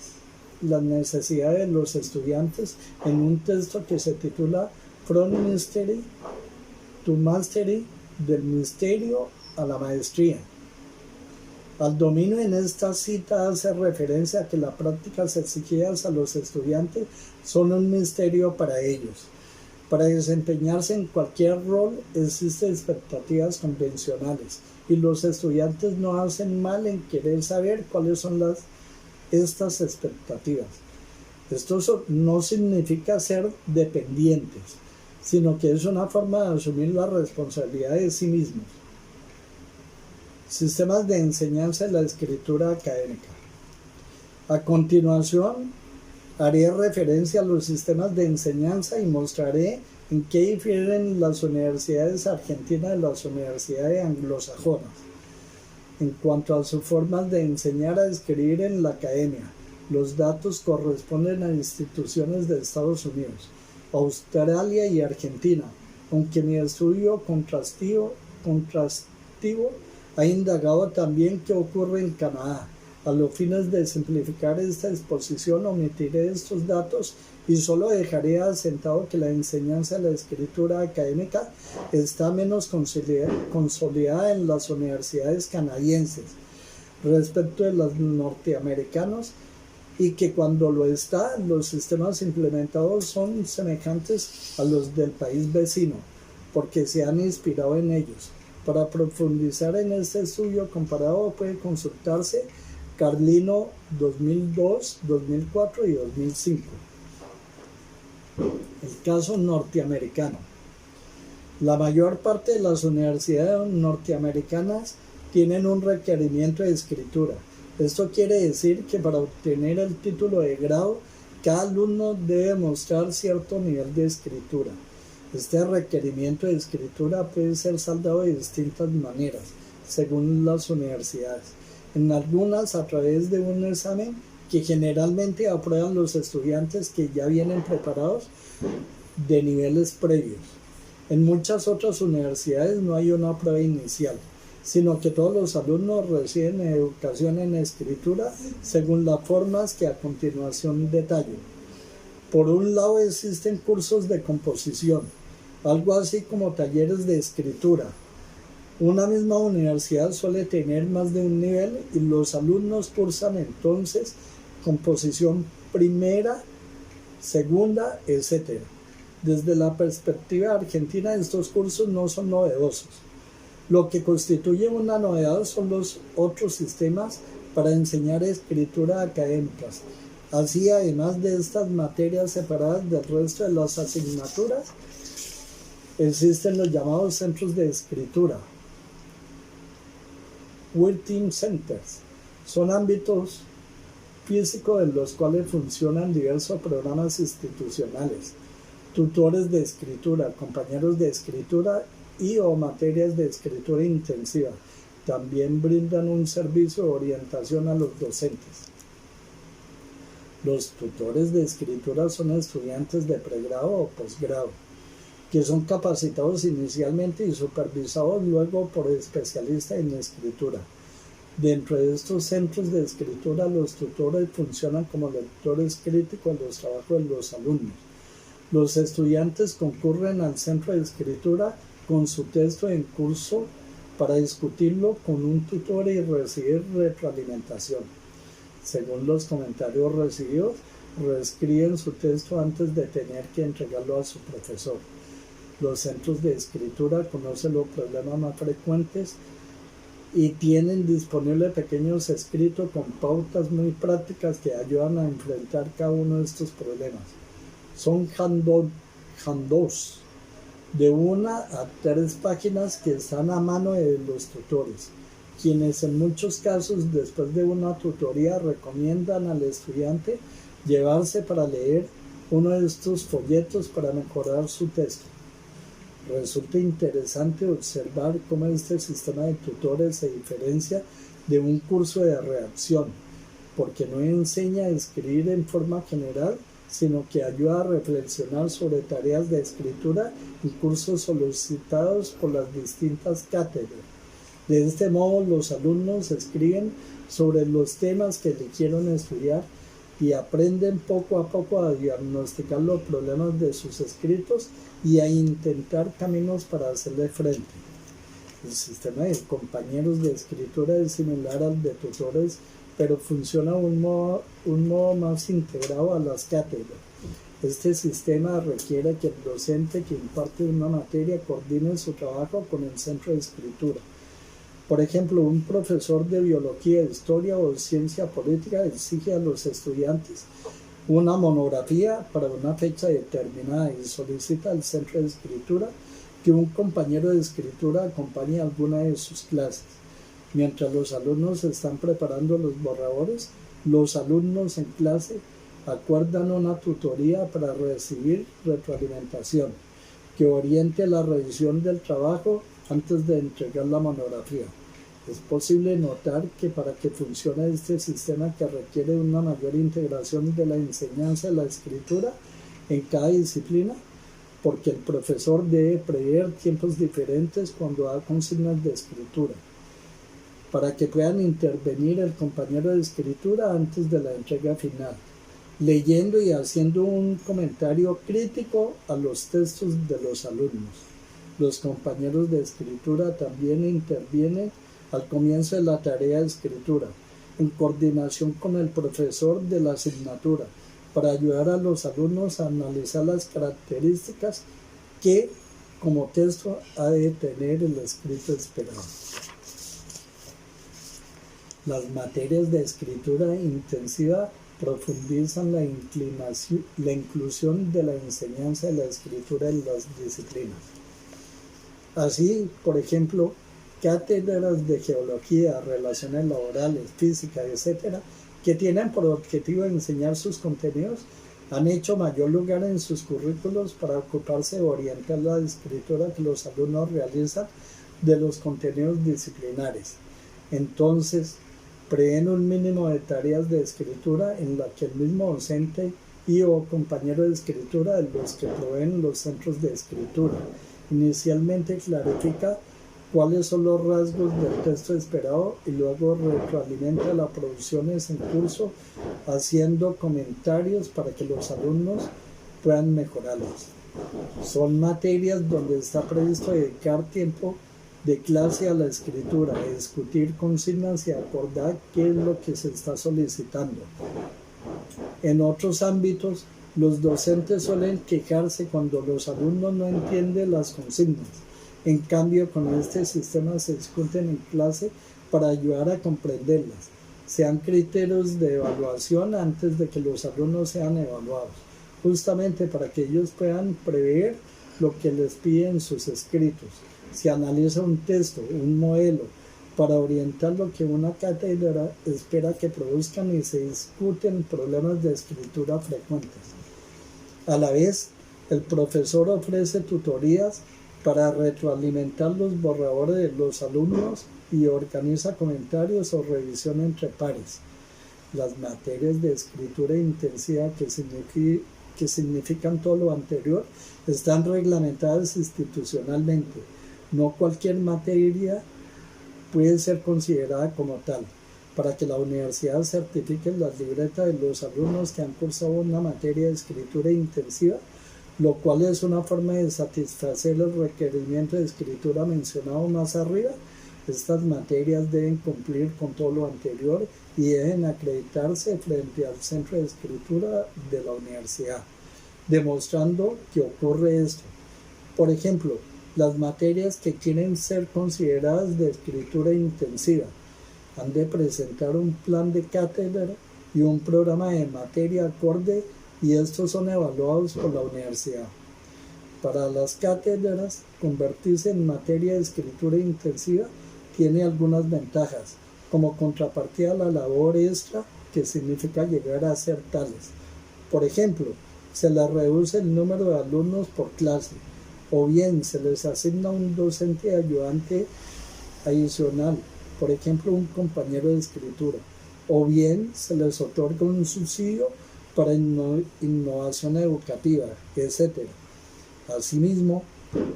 las necesidades de los estudiantes en un texto que se titula From Mystery to Mastery, del misterio a la maestría. Al dominio en esta cita hace referencia a que las prácticas exigidas a los estudiantes son un misterio para ellos. Para desempeñarse en cualquier rol existen expectativas convencionales y los estudiantes no hacen mal en querer saber cuáles son estas expectativas. Esto no significa ser dependientes, sino que es una forma de asumir la responsabilidad de sí mismos. Sistemas de enseñanza de la escritura académica. A continuación, haré referencia a los sistemas de enseñanza y mostraré en qué difieren las universidades argentinas de las universidades anglosajonas. En cuanto a sus formas de enseñar a escribir en la academia, los datos corresponden a instituciones de Estados Unidos, Australia y Argentina, aunque mi estudio contrastivo ha indagado también qué ocurre en Canadá. A los fines de simplificar esta exposición omitiré estos datos y solo dejaré asentado que la enseñanza de la escritura académica está menos consolidada en las universidades canadienses respecto de las norteamericanas y que cuando lo está, los sistemas implementados son semejantes a los del país vecino, porque se han inspirado en ellos. Para profundizar en este estudio comparado puede consultarse Carlino 2002, 2004 y 2005. El caso norteamericano. La mayor parte de las universidades norteamericanas tienen un requerimiento de escritura. Esto quiere decir que para obtener el título de grado, cada alumno debe mostrar cierto nivel de escritura. Este requerimiento de escritura puede ser saldado de distintas maneras, según las universidades. En algunas a través de un examen que generalmente aprueban los estudiantes que ya vienen preparados de niveles previos. En muchas otras universidades no hay una prueba inicial, sino que todos los alumnos reciben educación en escritura según las formas que a continuación detallo. Por un lado existen cursos de composición, algo así como talleres de escritura. Una misma universidad suele tener más de un nivel y los alumnos cursan entonces composición primera, segunda, etc. Desde la perspectiva argentina, estos cursos no son novedosos. Lo que constituye una novedad son los otros sistemas para enseñar escritura académicas. Así, además de estas materias separadas del resto de las asignaturas, existen los llamados centros de escritura, Writing Centers. Son ámbitos físicos en los cuales funcionan diversos programas institucionales, tutores de escritura, compañeros de escritura y o materias de escritura intensiva. También brindan un servicio de orientación a los docentes. Los tutores de escritura son estudiantes de pregrado o posgrado, que son capacitados inicialmente y supervisados luego por especialistas en escritura. Dentro de estos centros de escritura, los tutores funcionan como lectores críticos de los trabajos de los alumnos. Los estudiantes concurren al centro de escritura con su texto en curso para discutirlo con un tutor y recibir retroalimentación. Según los comentarios recibidos, reescriben su texto antes de tener que entregarlo a su profesor. Los centros de escritura conocen los problemas más frecuentes y tienen disponibles pequeños escritos con pautas muy prácticas que ayudan a enfrentar cada uno de estos problemas. Son handouts de 1 a 3 páginas que están a mano de los tutores, quienes en muchos casos después de una tutoría recomiendan al estudiante llevarse para leer uno de estos folletos para mejorar su texto. Resulta interesante observar cómo este sistema de tutores se diferencia de un curso de redacción, porque no enseña a escribir en forma general, sino que ayuda a reflexionar sobre tareas de escritura y cursos solicitados por las distintas cátedras. De este modo, los alumnos escriben sobre los temas que eligieron estudiar y aprenden poco a poco a diagnosticar los problemas de sus escritos y a intentar caminos para hacerle frente. El sistema de compañeros de escritura es similar al de tutores, pero funciona de un modo más integrado a las cátedras. Este sistema requiere que el docente que imparte una materia coordine su trabajo con el centro de escritura. Por ejemplo, un profesor de biología, historia o ciencia política exige a los estudiantes una monografía para una fecha determinada y solicita al centro de escritura que un compañero de escritura acompañe alguna de sus clases. Mientras los alumnos están preparando los borradores, los alumnos en clase acuerdan una tutoría para recibir retroalimentación que oriente la revisión del trabajo antes de entregar la monografía. Es posible notar que para que funcione este sistema que requiere una mayor integración de la enseñanza de la escritura en cada disciplina, porque el profesor debe prever tiempos diferentes cuando da consignas de escritura, para que puedan intervenir el compañero de escritura antes de la entrega final, leyendo y haciendo un comentario crítico a los textos de los alumnos. Los compañeros de escritura también intervienen al comienzo de la tarea de escritura, en coordinación con el profesor de la asignatura, para ayudar a los alumnos a analizar las características que como texto ha de tener el escrito esperado. Las materias de escritura intensiva profundizan la inclusión de la enseñanza de la escritura en las disciplinas. Así, por ejemplo, cátedras de geología, relaciones laborales, física, etc., que tienen por objetivo enseñar sus contenidos, han hecho mayor lugar en sus currículos para ocuparse de orientar la escritura que los alumnos realizan de los contenidos disciplinares. Entonces, prevén un mínimo de tareas de escritura en la que el mismo docente y o compañero de escritura de los que proveen los centros de escritura inicialmente clarifica cuáles son los rasgos del texto esperado y luego retroalimenta las producciones en curso haciendo comentarios para que los alumnos puedan mejorarlas. Son materias donde está previsto dedicar tiempo de clase a la escritura, a discutir consignas y acordar qué es lo que se está solicitando. En otros ámbitos, los docentes suelen quejarse cuando los alumnos no entienden las consignas. En cambio, con este sistema se discuten en clase para ayudar a comprenderlas. Se dan criterios de evaluación antes de que los alumnos sean evaluados, justamente para que ellos puedan prever lo que les piden sus escritos. Se analiza un texto, un modelo, para orientar lo que una cátedra espera que produzcan y se discuten problemas de escritura frecuentes. A la vez, el profesor ofrece tutorías para retroalimentar los borradores de los alumnos y organiza comentarios o revisión entre pares. Las materias de escritura intensiva que significan todo lo anterior están reglamentadas institucionalmente. No cualquier materia puede ser considerada como tal, para que la universidad certifique las libretas de los alumnos que han cursado una materia de escritura intensiva, lo cual es una forma de satisfacer el requerimiento de escritura mencionado más arriba. Estas materias deben cumplir con todo lo anterior y deben acreditarse frente al centro de escritura de la universidad, demostrando que ocurre esto. Por ejemplo, las materias que quieren ser consideradas de escritura intensiva han de presentar un plan de cátedra y un programa de materia acorde, y estos son evaluados por la universidad. Para las cátedras, convertirse en materia de escritura intensiva tiene algunas ventajas, como contrapartida a la labor extra que significa llegar a ser tales. Por ejemplo, se les reduce el número de alumnos por clase, o bien se les asigna un docente ayudante adicional, por ejemplo un compañero de escritura, o bien se les otorga un subsidio para innovación educativa, etc. Asimismo,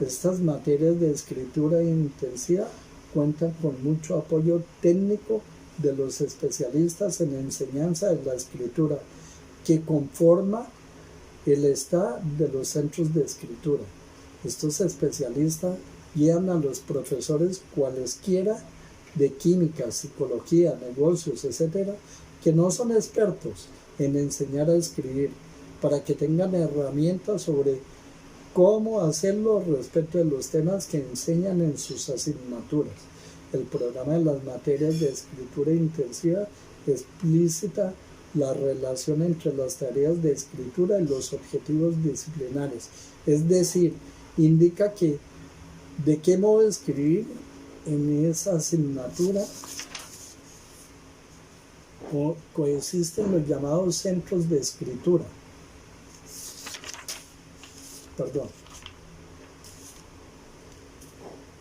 estas materias de escritura intensiva cuentan con mucho apoyo técnico de los especialistas en enseñanza de la escritura, que conforma el staff de los centros de escritura. Estos especialistas guían a los profesores cualesquiera de química, psicología, negocios, etc., que no son expertos en enseñar a escribir, para que tengan herramientas sobre cómo hacerlo respecto de los temas que enseñan en sus asignaturas. El programa de las materias de escritura intensiva explícita la relación entre las tareas de escritura y los objetivos disciplinares, es decir, indica que de qué modo escribir en esa asignatura coexisten los llamados centros de escritura.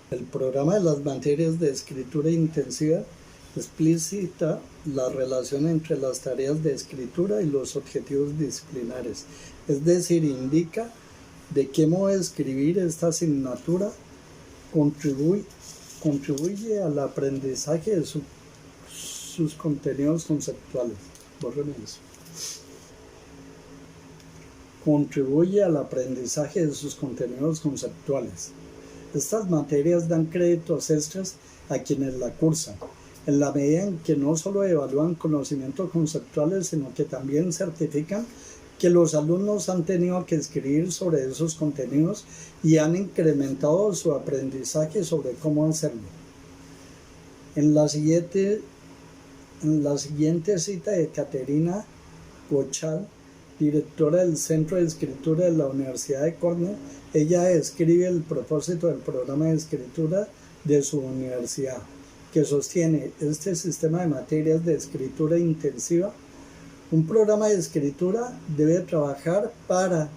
El programa de las materias de escritura intensiva explícita la relación entre las tareas de escritura y los objetivos disciplinares, es decir, indica de qué modo escribir esta asignatura contribuye al aprendizaje de sus contenidos conceptuales. Contribuye al aprendizaje de sus contenidos conceptuales. Estas materias dan créditos extras a quienes la cursan, en la medida en que no solo evalúan conocimientos conceptuales, sino que también certifican que los alumnos han tenido que escribir sobre esos contenidos y han incrementado su aprendizaje sobre cómo hacerlo. En la siguiente cita de Caterina Gochal, directora del Centro de Escritura de la Universidad de Cornell, ella describe el propósito del programa de escritura de su universidad, que sostiene este sistema de materias de escritura intensiva. Un programa de escritura debe trabajar para,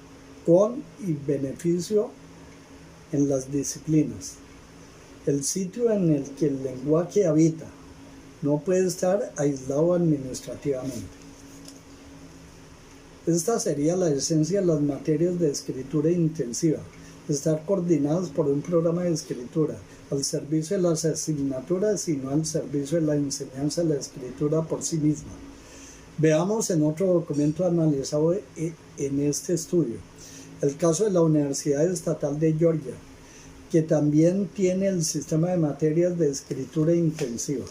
con y beneficio en las disciplinas. El sitio en el que el lenguaje habita no puede estar aislado administrativamente. Esta sería la esencia de las materias de escritura intensiva: estar coordinadas por un programa de escritura al servicio de las asignaturas y no al servicio de la enseñanza de la escritura por sí misma. Veamos en otro documento analizado en este estudio el caso de la Universidad Estatal de Georgia, que también tiene el sistema de materias de escritura intensiva.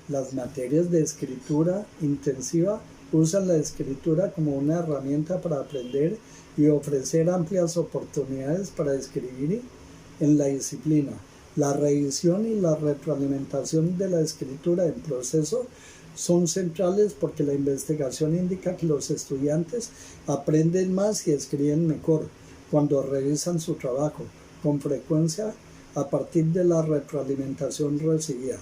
Las materias de escritura intensiva usan la escritura como una herramienta para aprender y ofrecer amplias oportunidades para escribir en la disciplina. La revisión y la retroalimentación de la escritura en proceso son centrales porque la investigación indica que los estudiantes aprenden más y escriben mejor cuando revisan su trabajo, con frecuencia a partir de la retroalimentación recibida.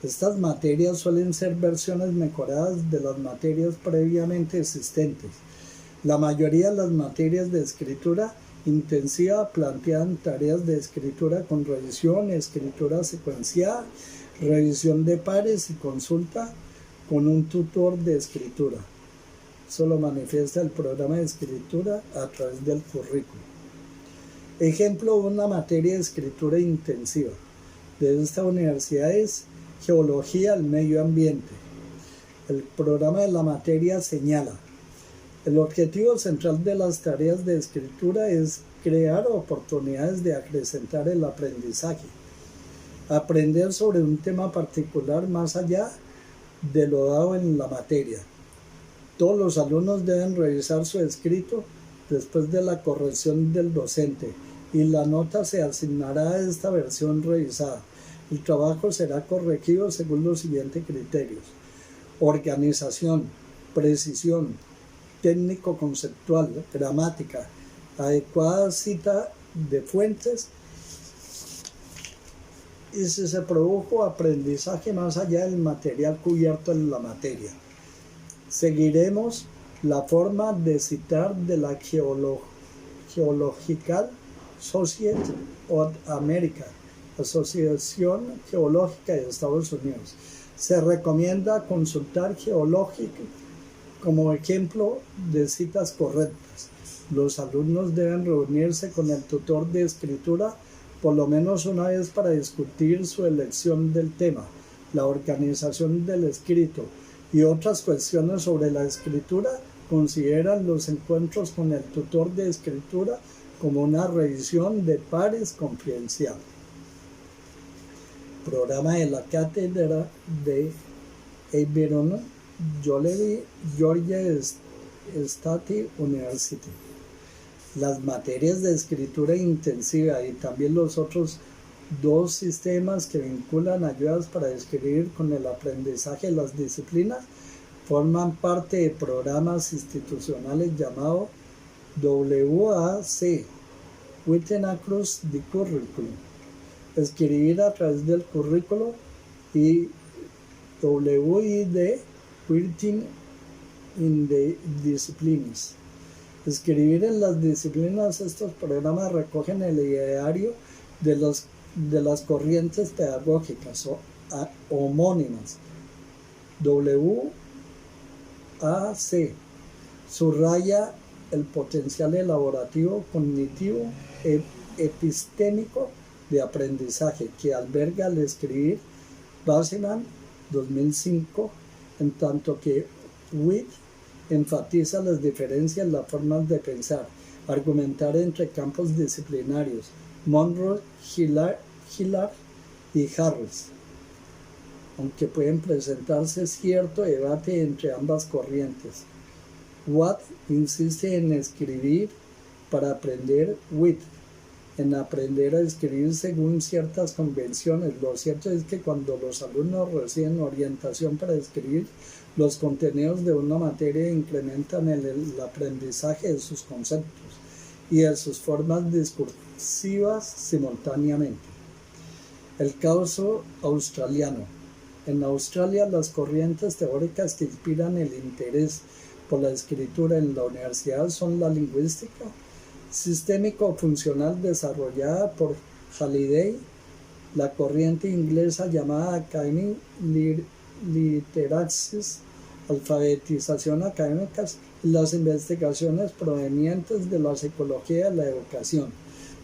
Estas materias suelen ser versiones mejoradas de las materias previamente existentes. La mayoría de las materias de escritura intensiva plantean tareas de escritura con revisión, escritura secuenciada, revisión de pares y consulta con un tutor de escritura. Eso lo manifiesta el programa de escritura a través del currículo. Ejemplo de una materia de escritura intensiva: de esta universidad es Geología del Medio Ambiente. El programa de la materia señala: el objetivo central de las tareas de escritura es crear oportunidades de acrecentar el aprendizaje, aprender sobre un tema particular más allá de lo dado en la materia. Todos los alumnos deben revisar su escrito después de la corrección del docente y la nota se asignará a esta versión revisada. El trabajo será corregido según los siguientes criterios: organización, precisión, técnico-conceptual, gramática, adecuada cita de fuentes y si se produjo aprendizaje más allá del material cubierto en la materia. Seguiremos la forma de citar de la Geological Society of America, Asociación Geológica de Estados Unidos. Se recomienda consultar Geologic como ejemplo de citas correctas. Los alumnos deben reunirse con el tutor de escritura por lo menos una vez para discutir su elección del tema, la organización del escrito y otras cuestiones sobre la escritura. Consideran los encuentros con el tutor de escritura como una revisión de pares confidencial. Programa de la cátedra de Aberon, Georgia State University. Las materias de escritura intensiva y también los otros dos sistemas que vinculan ayudas para escribir con el aprendizaje de las disciplinas forman parte de programas institucionales llamados WAC, Written Across the Curriculum, escribir a través del currículo, y WID, Written in the Disciplines. Escribir en las disciplinas. Estos programas recogen el ideario de las corrientes pedagógicas homónimas. WAC subraya el potencial elaborativo, cognitivo, epistémico de aprendizaje que alberga al escribir. Basseman, 2005, en tanto que WIT enfatiza las diferencias en las formas de pensar, argumentar entre campos disciplinarios. Monroe, Hillard y Harris, aunque pueden presentarse cierto debate entre ambas corrientes. Watt insiste en escribir para aprender, Witt en aprender a escribir según ciertas convenciones. Lo cierto es que cuando los alumnos reciben orientación para escribir, los contenidos de una materia incrementan el aprendizaje de sus conceptos y de sus formas discursivas simultáneamente. El caso australiano. En Australia, las corrientes teóricas que inspiran el interés por la escritura en la universidad son la lingüística sistémico-funcional desarrollada por Halliday, la corriente inglesa llamada Academic Literacy, alfabetización académica, y las investigaciones provenientes de la psicología de la educación,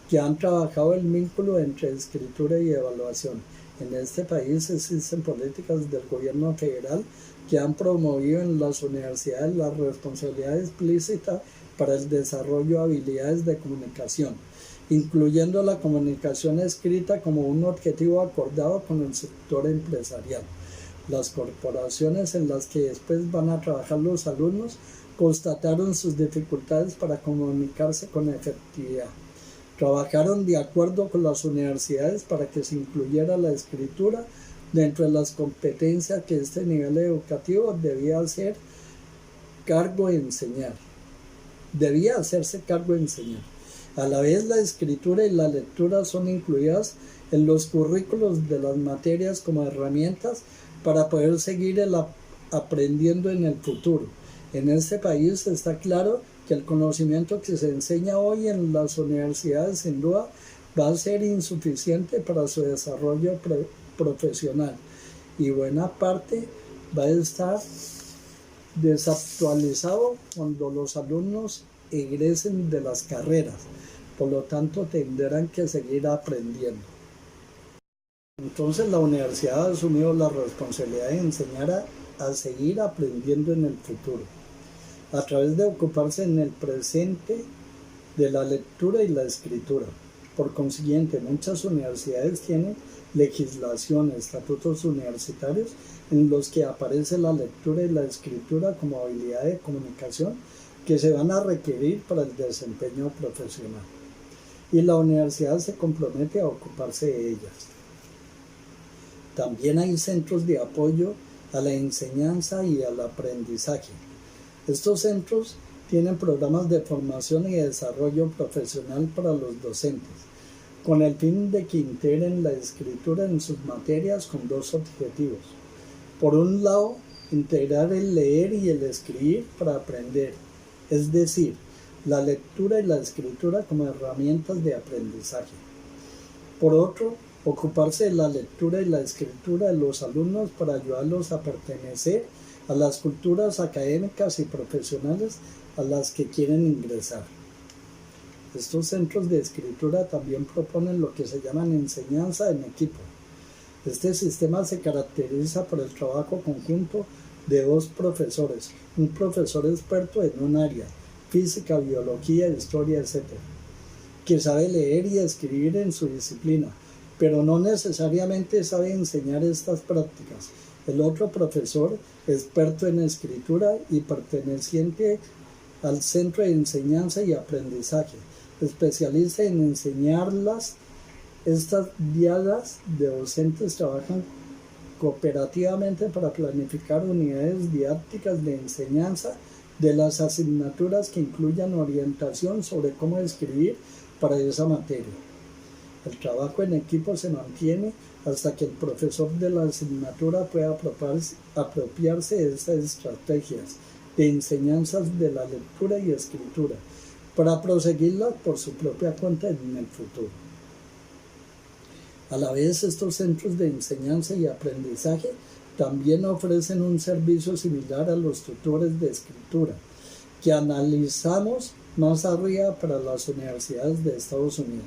que han trabajado el vínculo entre escritura y evaluación. En este país existen políticas del gobierno federal que han promovido en las universidades la responsabilidad explícita para el desarrollo de habilidades de comunicación, incluyendo la comunicación escrita como un objetivo acordado con el sector empresarial. Las corporaciones en las que después van a trabajar los alumnos constataron sus dificultades para comunicarse con efectividad. Trabajaron de acuerdo con las universidades para que se incluyera la escritura dentro de las competencias que este nivel educativo debía hacerse cargo de enseñar. A la vez, la escritura y la lectura son incluidas en los currículos de las materias como herramientas para poder seguir aprendiendo en el futuro. En este país está claro que el conocimiento que se enseña hoy en las universidades sin duda va a ser insuficiente para su desarrollo profesional y buena parte va a estar desactualizado cuando los alumnos egresen de las carreras. Por lo tanto, tendrán que seguir aprendiendo. Entonces la universidad ha asumido la responsabilidad de enseñar a seguir aprendiendo en el futuro, a través de ocuparse en el presente de la lectura y la escritura. Por consiguiente, muchas universidades tienen legislación, estatutos universitarios en los que aparece la lectura y la escritura como habilidad de comunicación que se van a requerir para el desempeño profesional. Y la universidad se compromete a ocuparse de ellas. También hay centros de apoyo a la enseñanza y al aprendizaje. Estos centros tienen programas de formación y desarrollo profesional para los docentes, con el fin de que integren la escritura en sus materias con dos objetivos. Por un lado, integrar el leer y el escribir para aprender, es decir, la lectura y la escritura como herramientas de aprendizaje. Por otro, ocuparse de la lectura y la escritura de los alumnos para ayudarlos a pertenecer a las culturas académicas y profesionales a las que quieren ingresar. Estos centros de escritura también proponen lo que se llaman enseñanza en equipo. Este sistema se caracteriza por el trabajo conjunto de dos profesores, un profesor experto en un área, física, biología, historia, etc., que sabe leer y escribir en su disciplina, pero no necesariamente sabe enseñar estas prácticas. El otro profesor, experto en escritura y perteneciente al Centro de Enseñanza y Aprendizaje, especialista en enseñarlas. Estas diadas de docentes trabajan cooperativamente para planificar unidades didácticas de enseñanza de las asignaturas que incluyan orientación sobre cómo escribir para esa materia. El trabajo en equipo se mantiene hasta que el profesor de la asignatura pueda apropiarse de estas estrategias de enseñanzas de la lectura y escritura para proseguirlas por su propia cuenta en el futuro. A la vez, estos centros de enseñanza y aprendizaje también ofrecen un servicio similar a los tutores de escritura que analizamos más arriba para las universidades de Estados Unidos.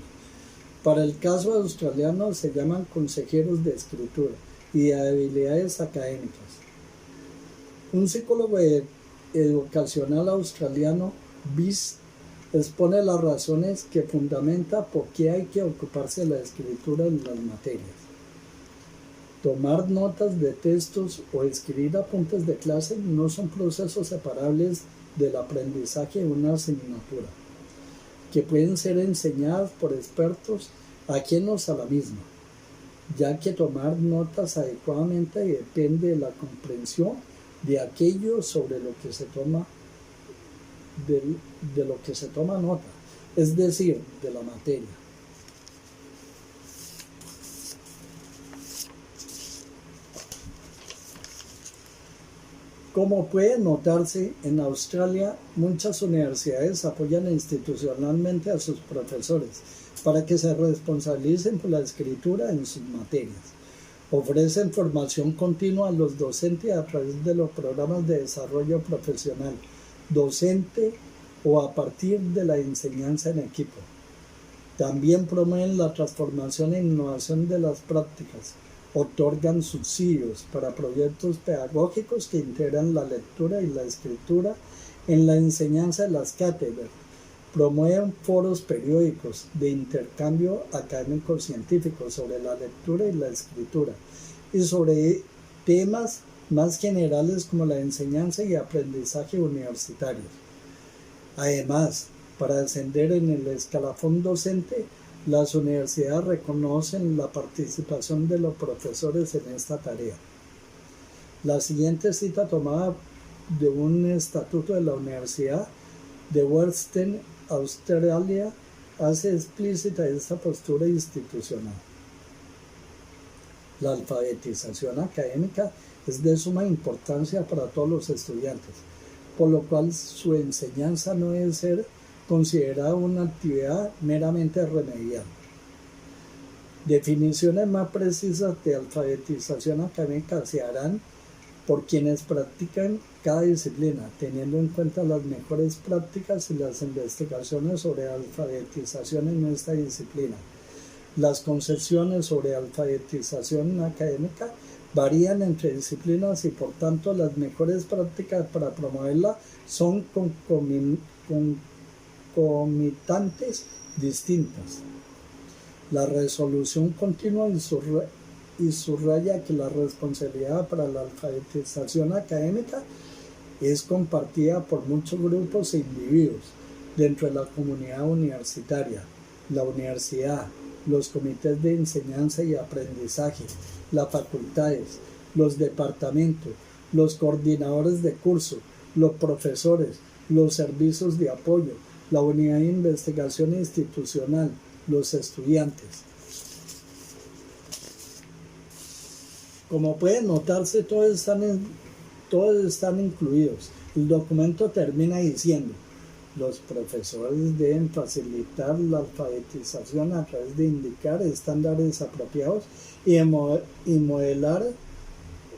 Para el caso australiano se llaman consejeros de escritura y de habilidades académicas. Un psicólogo educacional australiano, Biss, expone las razones que fundamenta por qué hay que ocuparse de la escritura en las materias. Tomar notas de textos o escribir apuntes de clase no son procesos separables del aprendizaje de una asignatura, que pueden ser enseñadas por expertos ajenos a la misma, ya que tomar notas adecuadamente depende de la comprensión de aquello sobre lo que se toma de lo que se toma nota, es decir, de la materia. Como puede notarse, en Australia muchas universidades apoyan institucionalmente a sus profesores para que se responsabilicen por la escritura en sus materias. Ofrecen formación continua a los docentes a través de los programas de desarrollo profesional, docente o a partir de la enseñanza en equipo. También promueven la transformación e innovación de las prácticas. Otorgan subsidios para proyectos pedagógicos que integran la lectura y la escritura en la enseñanza de las cátedras. Promueven foros periódicos de intercambio académico-científico sobre la lectura y la escritura y sobre temas más generales como la enseñanza y aprendizaje universitarios. Además, para ascender en el escalafón docente, las universidades reconocen la participación de los profesores en esta tarea. La siguiente cita tomada de un estatuto de la Universidad de Western Australia hace explícita esta postura institucional. La alfabetización académica es de suma importancia para todos los estudiantes, por lo cual su enseñanza no debe ser considerada una actividad meramente remedial. Definiciones más precisas de alfabetización académica se harán por quienes practican cada disciplina, teniendo en cuenta las mejores prácticas y las investigaciones sobre alfabetización en esta disciplina. Las concepciones sobre alfabetización académica varían entre disciplinas y por tanto las mejores prácticas para promoverla son concomitantes distintas. La resolución continua y subraya que la responsabilidad para la alfabetización académica es compartida por muchos grupos e individuos dentro de la comunidad universitaria, la universidad, los comités de enseñanza y aprendizaje, las facultades, los departamentos, los coordinadores de curso, los profesores, los servicios de apoyo, la unidad de investigación institucional, los estudiantes. Como puede notarse, todos están incluidos. El documento termina diciendo: los profesores deben facilitar la alfabetización a través de indicar estándares apropiados y modelar,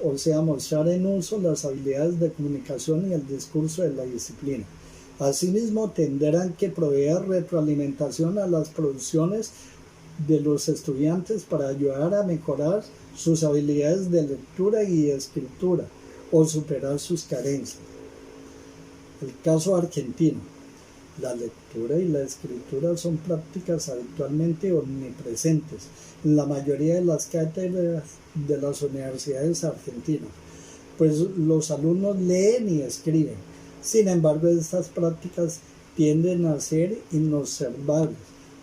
o sea, mostrar en uso las habilidades de comunicación y el discurso de la disciplina. Asimismo, tendrán que proveer retroalimentación a las producciones de los estudiantes para ayudar a mejorar sus habilidades de lectura y escritura o superar sus carencias. El caso argentino. La lectura y la escritura son prácticas habitualmente omnipresentes en la mayoría de las cátedras de las universidades argentinas, pues los alumnos leen y escriben. Sin embargo, estas prácticas tienden a ser inobservables,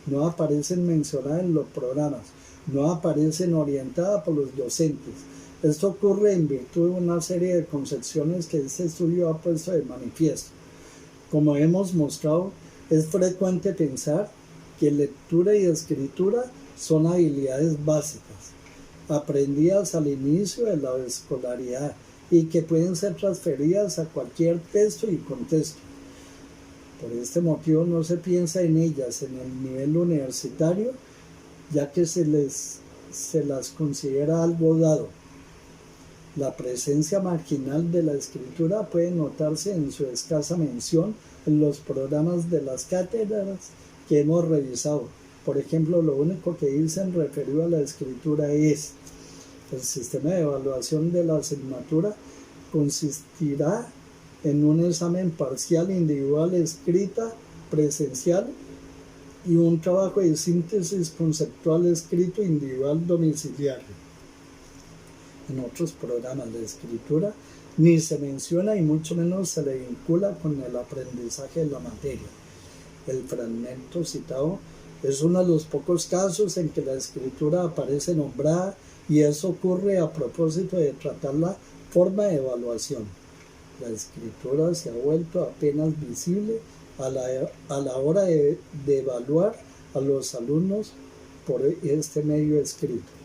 no aparecen mencionadas en los programas, no aparecen orientadas por los docentes. Esto ocurre en virtud de una serie de concepciones que este estudio ha puesto de manifiesto. Como hemos mostrado, es frecuente pensar que lectura y escritura son habilidades básicas, aprendidas al inicio de la escolaridad y que pueden ser transferidas a cualquier texto y contexto. Por este motivo no se piensa en ellas en el nivel universitario, ya que se las considera algo dado. La presencia marginal de la escritura puede notarse en su escasa mención en los programas de las cátedras que hemos revisado. Por ejemplo, lo único que dicen referido a la escritura es: el sistema de evaluación de la asignatura consistirá en un examen parcial individual escrita presencial y un trabajo de síntesis conceptual escrito individual domiciliario. En otros programas de escritura ni se menciona y mucho menos se le vincula con el aprendizaje de la materia. El fragmento citado es uno de los pocos casos en que la escritura aparece nombrada, y eso ocurre a propósito de tratar la forma de evaluación. La escritura se ha vuelto apenas visible a la hora de evaluar a los alumnos por este medio escrito.